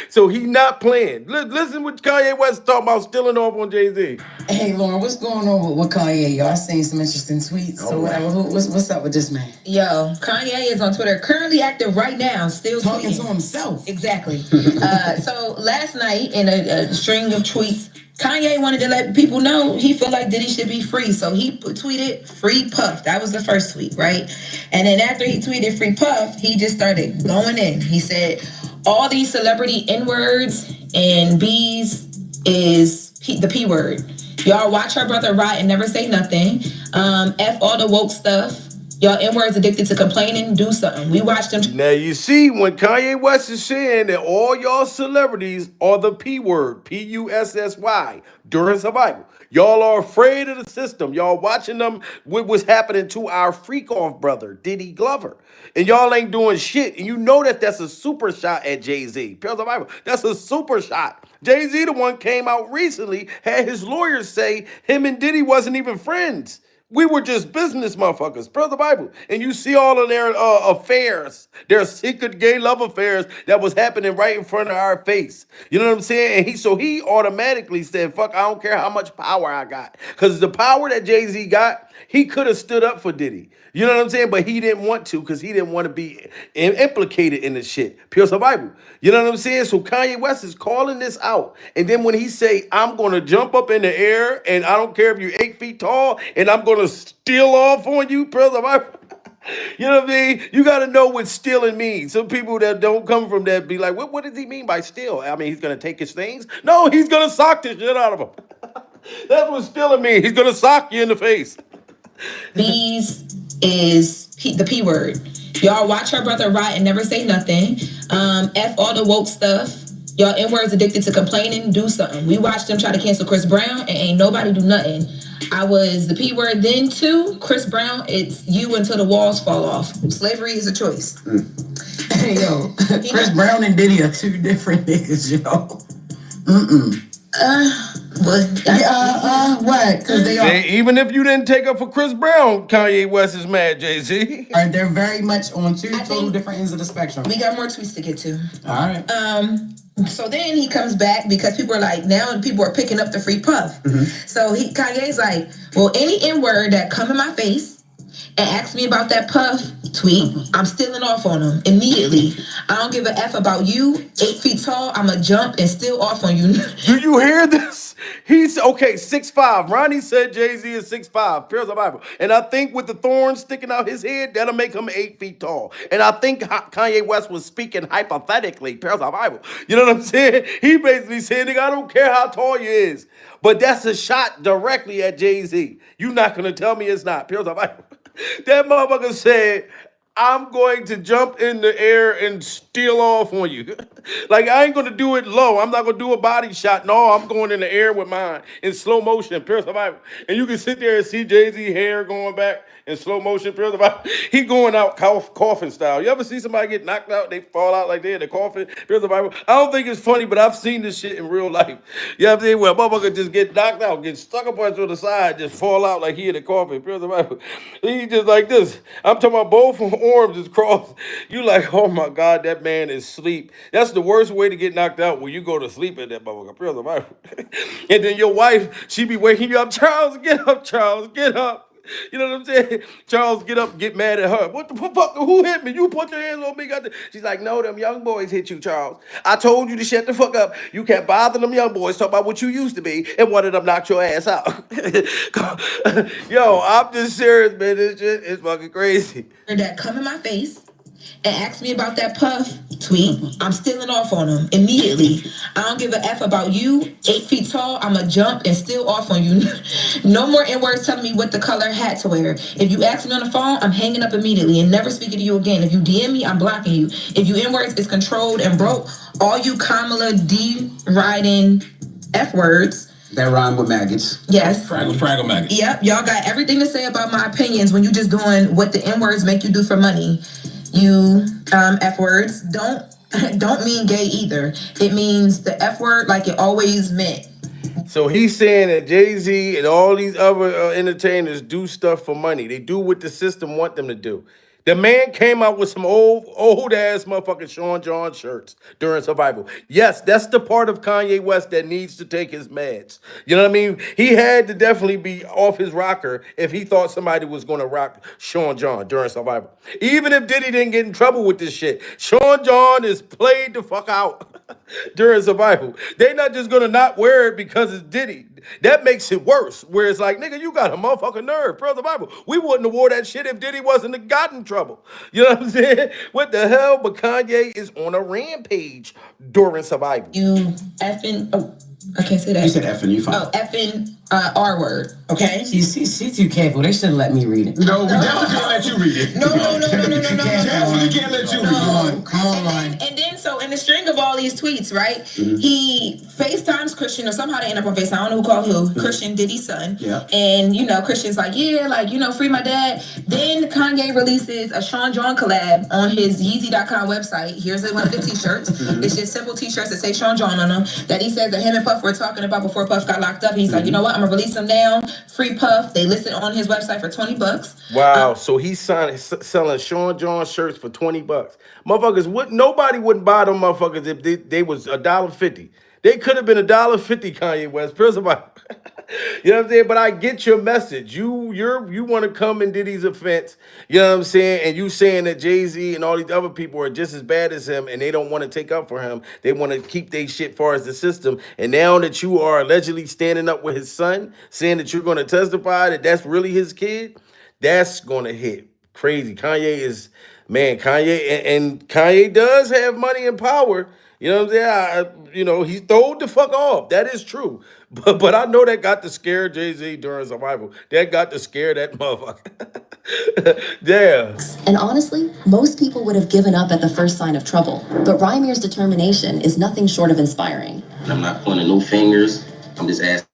So he not playing. Listen what Kanye West talking about stealing off on Jay-Z. Hey, Lauren, what's going on with Kanye? Y'all seen some interesting tweets or whatever. What's up with this man? Yo, Kanye is on Twitter, currently active right now, still talking tweeting to himself. Exactly. So last night in a string of tweets, Kanye wanted to let people know he felt like Diddy should be free. So he tweeted free Puff. That was the first tweet, right? And then after he tweeted free Puff, he just started going in. He said, all these celebrity N-words and B's is the P word. Y'all watch her brother rot and never say nothing. F all the woke stuff. Y'all N-words addicted to complaining, do something. We watched them. Now you see when Kanye West is saying that all y'all celebrities are the P word, P-U-S-S-Y, during survival. Y'all are afraid of the system. Y'all watching them, what was happening to our freak off brother, Diddy Glover. And y'all ain't doing shit. And you know that that's a super shot at Jay-Z. Pure the Bible. That's a super shot. Jay-Z, the one came out recently, had his lawyers say him and Diddy wasn't even friends. We were just business motherfuckers. Pure the Bible. And you see all of their affairs, their secret gay love affairs that was happening right in front of our face. You know what I'm saying? And he automatically said, fuck, I don't care how much power I got. Because the power that Jay-Z got, he could have stood up for Diddy. You know what I'm saying? But he didn't want to because he didn't want to be implicated in this shit. Pure survival. You know what I'm saying? So Kanye West is calling this out. And then when he say, I'm going to jump up in the air and I don't care if you're 8 feet tall and I'm going to steal off on you, pure survival. You know what I mean? You got to know what stealing means. Some people that don't come from that be like, what does he mean by steal? I mean, he's going to take his things? No, he's going to sock the shit out of him. That's what stealing means. He's going to sock you in the face. These is the P word. Y'all watch her brother ride and never say nothing. F all the woke stuff. Y'all N-words addicted to complaining, do something. We watched them try to cancel Chris Brown and ain't nobody do nothing. I was the P word then too. Chris Brown, it's you until the walls fall off. Slavery is a choice. Hey, yo, Chris Brown and Diddy are two different niggas, yo. What? Because they are. Even if you didn't take up for Chris Brown, Kanye West is mad, Jay-Z. They're very much on two total different ends of the spectrum. We got more tweets to get to. All right. So then he comes back because people are like, now people are picking up the free puff. So Kanye's like, well, any N-word that come in my face and ask me about that puff tweet, I'm stealing off on them immediately. I don't give a F about you. 8 feet tall, I'ma jump and steal off on you. Do you hear this? He's, okay, 6'5". Ronnie said Jay-Z is 6'5". Pure the Bible. And I think with the thorns sticking out his head, that'll make him 8 feet tall. And I think Kanye West was speaking hypothetically. Pure the Bible. You know what I'm saying? He basically said, nigga, I don't care how tall you is. But that's a shot directly at Jay-Z. You're not going to tell me it's not. Pure the Bible. That motherfucker said, I'm going to jump in the air and steal off on you. Like, I ain't going to do it low. I'm not going to do a body shot. No, I'm going in the air with mine in slow motion, pure survival. And you can sit there and see Jay-Z hair going back in slow motion, pure survival. He going out coffin style. You ever see somebody get knocked out? They fall out like they're in the coffin, pure survival. I don't think it's funny, but I've seen this shit in real life. You know what I'm saying? Where a motherfucker just get knocked out, get stuck up on the side, just fall out like he in the coffin, pure survival. He just like this. I'm talking about both arms is crossed. You like, oh my God, that man is asleep. That's the worst way to get knocked out, when you go to sleep at that motherfucker. Pure survival. And then your wife, she be waking you up. Charles, get up, Charles, get up. You know what I'm saying? Charles, get up, get mad at her. What the fuck? Who hit me? You put your hands on me. She's like, no, them young boys hit you, Charles. I told you to shut the fuck up. You can't bother them young boys. Talk about what you used to be, and one of them knocked your ass out. Yo, I'm just serious, man. This shit is fucking crazy. That come in my face and ask me about that puff tweet, I'm stealing off on them immediately. I don't give a F about you. 8 feet tall, I'ma jump and steal off on you. No more N-words telling me what the color hat to wear. If you ask me on the phone, I'm hanging up immediately and never speaking to you again. If you DM me, I'm blocking you. If you N-words is controlled and broke, all you Kamala D-riding F-words that rhyme with maggots. Yes. Fraggle maggots. Yep. Y'all got everything to say about my opinions when you just doing what the N-words make you do for money. You F-words don't mean gay either. It means the F-word like it always meant. So he's saying that Jay-Z and all these other entertainers do stuff for money. They do what the system want them to do. The man came out with some old ass motherfucking Sean John shirts during Survival. Yes, that's the part of Kanye West that needs to take his meds. You know what I mean? He had to definitely be off his rocker if he thought somebody was going to rock Sean John during Survival. Even if Diddy didn't get in trouble with this shit, Sean John is played the fuck out during Survival. They're not just going to not wear it because it's Diddy. That makes it worse. Where it's like, nigga, you got a motherfucking nerve. Brother Bible, we wouldn't have wore that shit if Diddy wasn't got in trouble. You know what I'm saying? What the hell? But Kanye is on a rampage during Survival. You effing, oh, I can't say that. You said effing, you fine. Oh, effing R word, okay? She's too careful. They shouldn't let me read it. No, we definitely can't let you read it. No. Definitely they can't let you. Come on. And then, so in the string of all these tweets, right? He FaceTimes Christian, or somehow they end up on FaceTime. I don't know who called who. Christian, Diddy's son. Yeah. And, Christian's like, yeah, like, free my dad. Then Kanye releases a Sean John collab on his Yeezy.com website. Here's one of the t-shirts. It's just simple t-shirts that say Sean John on them, that he says that him and Puff were talking about before Puff got locked up. He's like, you know what? I'm gonna release them now. Free Puff. They listed on his website for $20. Wow, so he's selling Sean John shirts for $20. Motherfuckers, nobody wouldn't buy them motherfuckers if they was $1.50. They could have been $1.50, Kanye West. First of all, you know what I'm saying? But I get your message. You want to come in Diddy's offense, you know what I'm saying? And you saying that Jay-Z and all these other people are just as bad as him and they don't want to take up for him. They want to keep their shit far as the system. And now that you are allegedly standing up with his son, saying that you're going to testify that that's really his kid, that's going to hit crazy. Kanye does have money and power. You know what I'm saying? He's throwed the fuck off. That is true. But I know that got to scare Jay-Z during Survival. That got to scare that motherfucker. Yeah. And honestly, most people would have given up at the first sign of trouble. But Rymir's determination is nothing short of inspiring. I'm not pointing no fingers. I'm just asking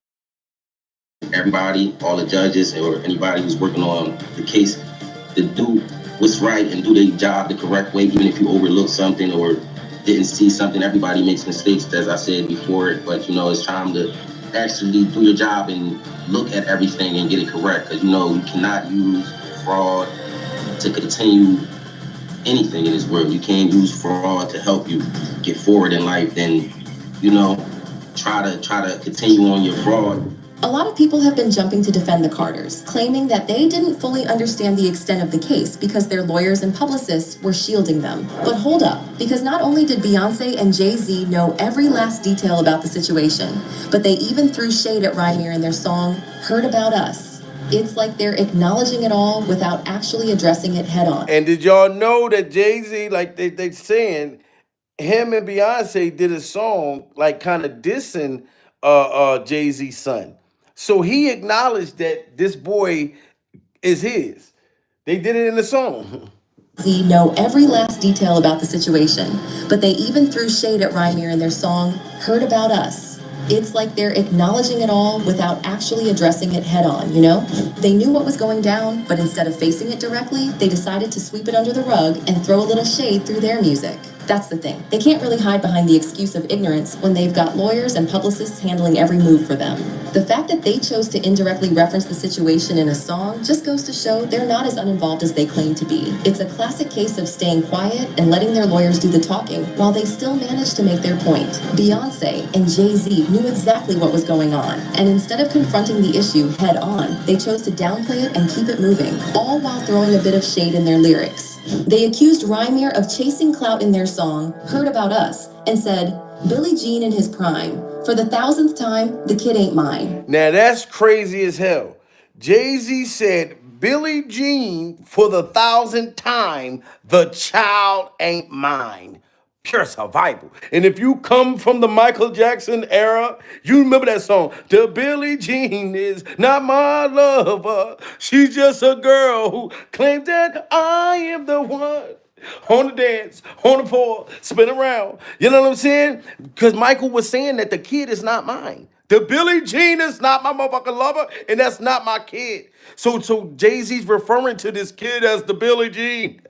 everybody, all the judges, or anybody who's working on the case, to do what's right and do their job the correct way, even if you overlook something or didn't see something. Everybody makes mistakes, as I said before, but it's time to actually do your job and look at everything and get it correct, because you cannot use fraud to continue anything in this world. You can't use fraud to help you get forward in life. Then try to continue on your fraud. A lot of people have been jumping to defend the Carters, claiming that they didn't fully understand the extent of the case because their lawyers and publicists were shielding them. But hold up, because not only did Beyonce and Jay-Z know every last detail about the situation, but they even threw shade at Rymir in their song, Heard About Us. It's like they're acknowledging it all without actually addressing it head on. And did y'all know that Jay-Z, like they saying, him and Beyonce did a song like kind of dissing Jay-Z's son. So he acknowledged that this boy is his. They did it in the song. They know every last detail about the situation, but they even threw shade at Rymir in their song, Heard About Us. It's like they're acknowledging it all without actually addressing it head on, They knew what was going down, but instead of facing it directly, they decided to sweep it under the rug and throw a little shade through their music. That's the thing. They can't really hide behind the excuse of ignorance when they've got lawyers and publicists handling every move for them. The fact that they chose to indirectly reference the situation in a song just goes to show they're not as uninvolved as they claim to be. It's a classic case of staying quiet and letting their lawyers do the talking while they still manage to make their point. Beyonce and Jay-Z knew exactly what was going on, and instead of confronting the issue head on, they chose to downplay it and keep it moving, all while throwing a bit of shade in their lyrics. They accused Rymir of chasing clout in their song, Heard About Us, and said, Billie Jean in his prime. For the 1000th time, the kid ain't mine. Now that's crazy as hell. Jay-Z said, Billie Jean for the 1000th time, the child ain't mine. Pure survival. And if you come from the Michael Jackson era, you remember that song. The Billie Jean is not my lover. She's just a girl who claims that I am the one. On the dance, on the floor, spin around. You know what I'm saying? Because Michael was saying that the kid is not mine. The Billie Jean is not my motherfucking lover, and that's not my kid. So Jay-Z's referring to this kid as the Billie Jean.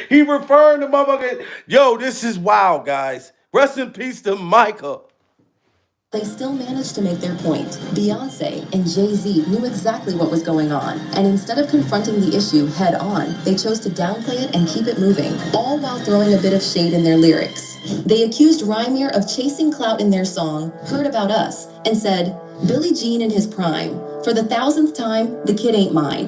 He referring to motherfucking, yo, this is wild, guys. Rest in peace to Michael. They still managed to make their point. Beyonce and Jay-Z knew exactly what was going on, and instead of confronting the issue head on, they chose to downplay it and keep it moving, all while throwing a bit of shade in their lyrics. They accused Rymir of chasing clout in their song, Heard About Us, and said, Billie Jean in his prime. For the 1000th time, the kid ain't mine.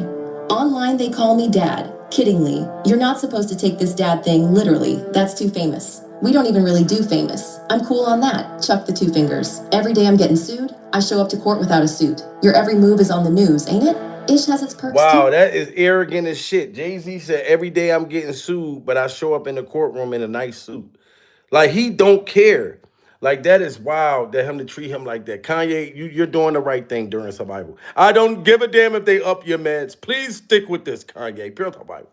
Online, they call me dad. Kiddingly, you're not supposed to take this dad thing literally. That's too famous. We don't even really do famous. I'm cool on that. Chuck the 2 fingers. Every day I'm getting sued, I show up to court without a suit. Your every move is on the news, ain't it? Ish has its perks Wow, too. that is arrogant as shit. Jay-Z said, every day I'm getting sued, but I show up in the courtroom in a nice suit. Like, he don't care. Like, that is wild that him to treat him like that. Kanye, you're doing the right thing during Survival. I don't give a damn if they up your meds. Please stick with this, Kanye. Pure Survival.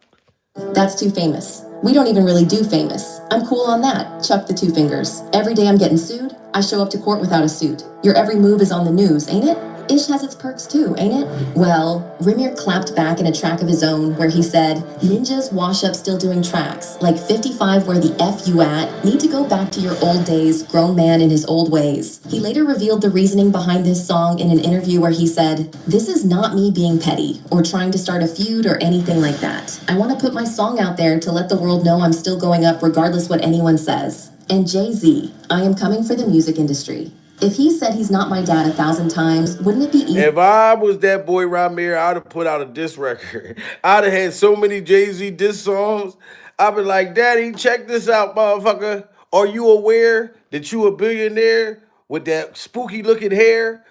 That's too famous. We don't even really do famous. I'm cool on that. Chuck the 2 fingers. Every day I'm getting sued, I show up to court without a suit. Your every move is on the news, ain't it? Ish has its perks too, ain't it? Well, Rymir clapped back in a track of his own where he said, ninjas wash up still doing tracks, like 55 where the F you at, need to go back to your old days, grown man in his old ways. He later revealed the reasoning behind this song in an interview where he said, this is not me being petty or trying to start a feud or anything like that. I want to put my song out there to let the world know I'm still going up regardless what anyone says. And Jay-Z, I am coming for the music industry. If he said he's not my dad 1,000 times, wouldn't it be easy? If I was that boy Rymir, I'd have put out a diss record. I'd have had so many Jay-Z diss songs. I'd be like, Daddy, check this out, motherfucker. Are you aware that you a billionaire with that spooky looking hair?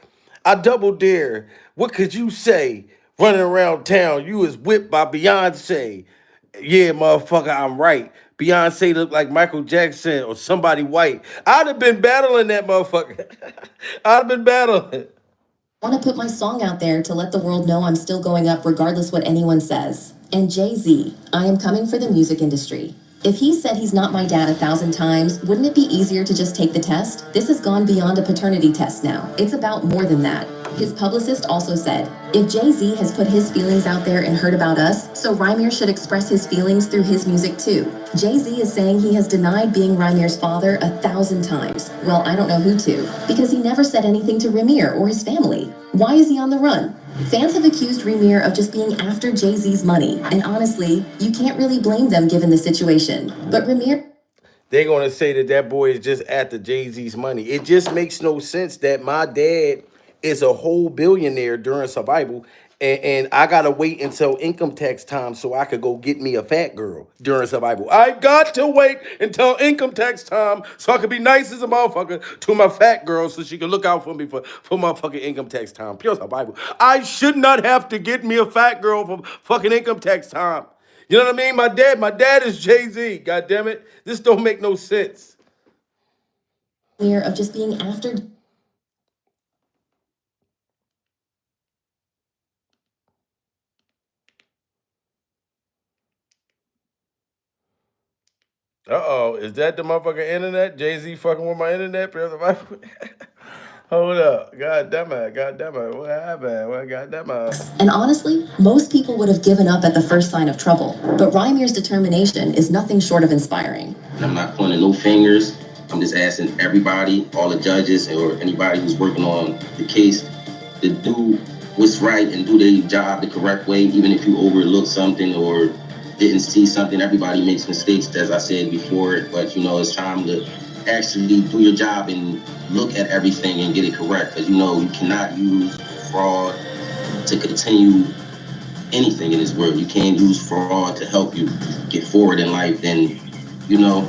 I double dare. What could you say? Running around town, you was whipped by Beyonce. Yeah, motherfucker, I'm right. Beyonce looked like Michael Jackson or somebody white. I'd have been battling that motherfucker. I'd have been battling. I want to put my song out there to let the world know I'm still going up regardless what anyone says. And Jay-Z, I am coming for the music industry. If he said he's not my dad 1,000 times, wouldn't it be easier to just take the test? This has gone beyond a paternity test now. It's about more than that. His publicist also said, if Jay-Z has put his feelings out there and heard about us, so Rymir should express his feelings through his music too. Jay-Z is saying he has denied being Rymir's father 1,000 times. Well, I don't know who to, because he never said anything to Rymir or his family. Why is he on the run? Fans have accused Rymir of just being after Jay-Z's money, and honestly, you can't really blame them given the situation. But Rymir... They're going to say that that boy is just after Jay-Z's money. It just makes no sense that my dad is a whole billionaire during survival, and I got to wait until income tax time so I could go get me a fat girl during survival. I got to wait until income tax time so I could be nice as a motherfucker to my fat girl so she can look out for me for motherfucking income tax time. Pure survival. I should not have to get me a fat girl for fucking income tax time. You know what I mean? My dad is Jay-Z. God damn it. This don't make no sense. Of just being after... Uh-oh, is that the motherfucking internet? Jay-Z fucking with my internet? Hold up. God damn it. What happened? God damn it. And honestly, most people would have given up at the first sign of trouble. But Rymir's determination is nothing short of inspiring. I'm not pointing no fingers. I'm just asking everybody, all the judges or anybody who's working on the case to do what's right and do their job the correct way, even if you overlook something or didn't see something. Everybody makes mistakes, as I said before, but you know, it's time to actually do your job and look at everything and get it correct, because you know you cannot use fraud to continue anything in this world. You can't use fraud to help you get forward in life. Then, you know,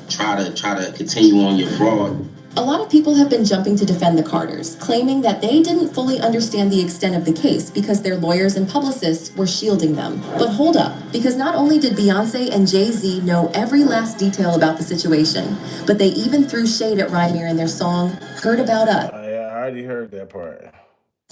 try to continue on your fraud. A lot of people have been jumping to defend the Carters, claiming that they didn't fully understand the extent of the case because their lawyers and publicists were shielding them. But hold up, because not only did Beyonce and Jay-Z know every last detail about the situation, but they even threw shade at Rymir in their song, Heard About Us. I already heard that part.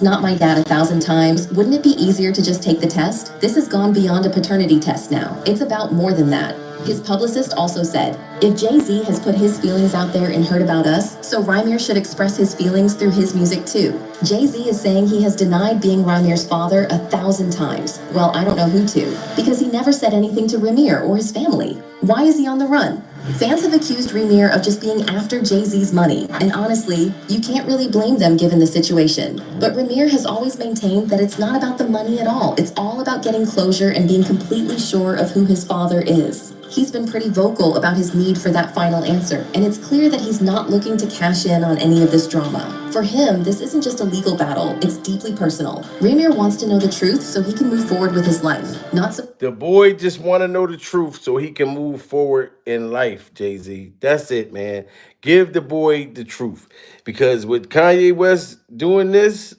Not my dad 1,000 times. Wouldn't it be easier to just take the test? This has gone beyond a paternity test now. It's about more than that. His publicist also said, if Jay-Z has put his feelings out there and heard about us, so Rymir should express his feelings through his music too. Jay-Z is saying he has denied being Rymir's father 1,000 times. Well, I don't know who to, because he never said anything to Rymir or his family. Why is he on the run? Fans have accused Rymir of just being after Jay-Z's money, and honestly, you can't really blame them given the situation. But Rymir has always maintained that it's not about the money at all. It's all about getting closure and being completely sure of who his father is. He's been pretty vocal about his need for that final answer, and it's clear that he's not looking to cash in on any of this drama. For him, this isn't just a legal battle, it's deeply personal. Rymir wants to know the truth so he can move forward with his life. The boy just want to know the truth so he can move forward in life, Jay-Z. That's it, man. Give the boy the truth. Because with Kanye West doing this,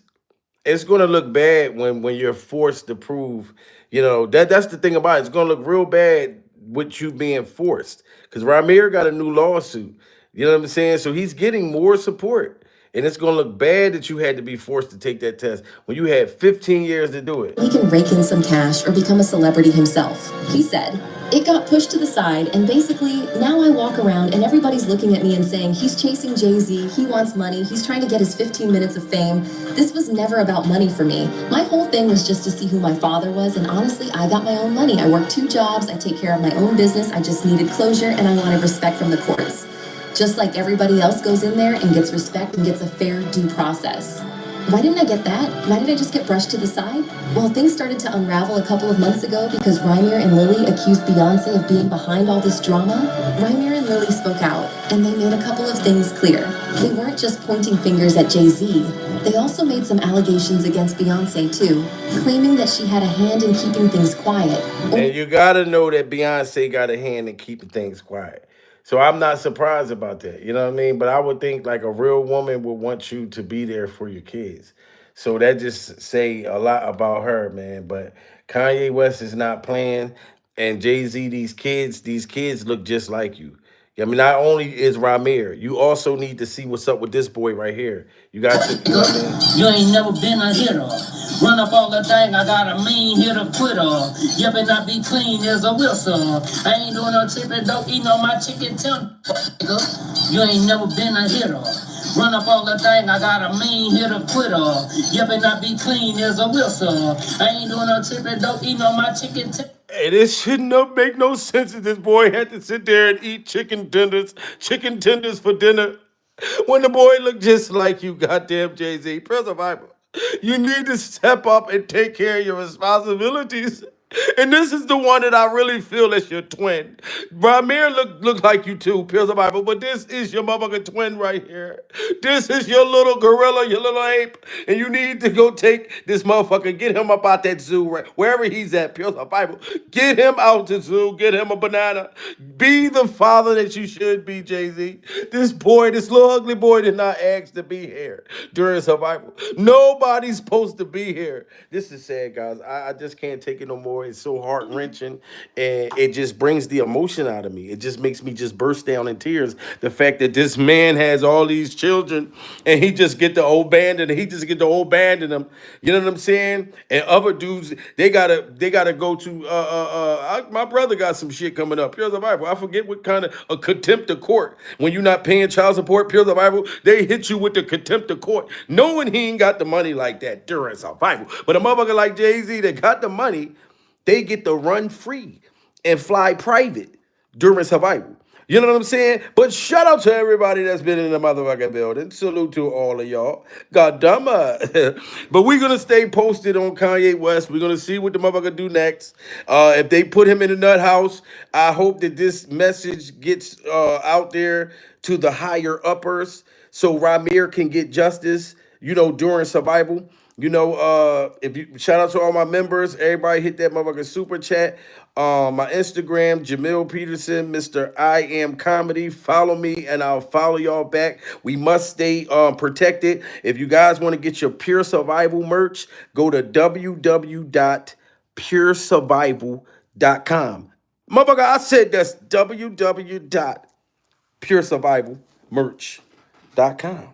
it's going to look bad when you're forced to prove, you know, that's the thing about it. It's going to look real bad with you being forced. Because Rymir got a new lawsuit. You know what I'm saying? So he's getting more support. And it's going to look bad that you had to be forced to take that test when you had 15 years to do it. He can rake in some cash or become a celebrity himself. He said, it got pushed to the side, and basically, now I walk around and everybody's looking at me and saying, he's chasing Jay-Z, he wants money, he's trying to get his 15 minutes of fame. This was never about money for me. My whole thing was just to see who my father was, and honestly, I got my own money. I work 2 jobs, I take care of my own business, I just needed closure, and I wanted respect from the courts. Just like everybody else goes in there and gets respect and gets a fair due process. Why didn't I get that? Why did I just get brushed to the side? Well, things started to unravel a couple of months ago because Rymir and Lily accused Beyonce of being behind all this drama. Rymir and Lily spoke out, and they made a couple of things clear. They weren't just pointing fingers at Jay-Z. They also made some allegations against Beyonce, too, claiming that she had a hand in keeping things quiet. And you got to know that Beyonce got a hand in keeping things quiet. So I'm not surprised about that. You know what I mean? But I would think like a real woman would want you to be there for your kids. So that just say a lot about her, man. But Kanye West is not playing. And Jay-Z, these kids look just like you. I mean, not only is Rymir, you also need to see what's up with this boy right here. You got to, you know what I mean? You ain't never been a hitter. Run up all the thing, I got a mean hitter quitter. You better not be clean as a whistle. I ain't doing no chipping, don't eat no my chicken tender. You ain't never been a hitter. Run up all the thing, I got a mean hitter quitter. You better not be clean as a whistle. I ain't doing no chipping, don't eat no my chicken tender. Hey, this shouldn't make no sense that this boy had to sit there and eat chicken tenders for dinner when the boy looked just like you, goddamn Jay-Z. Prince of Bible, you need to step up and take care of your responsibilities. And this is the one that I really feel is your twin. Rymir look like you too, Pills of Bible, but this is your motherfucking twin right here. This is your little gorilla, your little ape, and you need to go take this motherfucker, get him up out that zoo, right, wherever he's at, Pills of Bible. Get him out the zoo, get him a banana. Be the father that you should be, Jay-Z. This boy, this little ugly boy did not ask to be here during survival. Nobody's supposed to be here. This is sad, guys. I just can't take it no more. It's so heart-wrenching, and it just brings the emotion out of me. It just makes me just burst down in tears. The fact that this man has all these children, and he just get to abandon them. You know what I'm saying? And other dudes, they gotta go to my brother got some shit coming up. Pure Bible. I forget what kind of a contempt of court. When you're not paying child support, Pure Bible, they hit you with the contempt of court, knowing he ain't got the money like that during survival. But a motherfucker like Jay-Z that got the money, they get to run free and fly private during survival. You know what I'm saying? But shout out to everybody that's been in the motherfucking building. Salute to all of y'all. God damn it. But we're going to stay posted on Kanye West. We're going to see what the motherfucker do next. If they put him in the nut house, I hope that this message gets out there to the higher uppers so Rymir can get justice, you know, during survival. You know, if you shout out to all my members, everybody hit that motherfucking super chat. My Instagram, Jamil Peterson, Mr. I Am Comedy. Follow me and I'll follow y'all back. We must stay protected. If you guys want to get your Pure Survival merch, go to www.puresurvival.com. Motherfucker, I said that's www.puresurvivalmerch.com.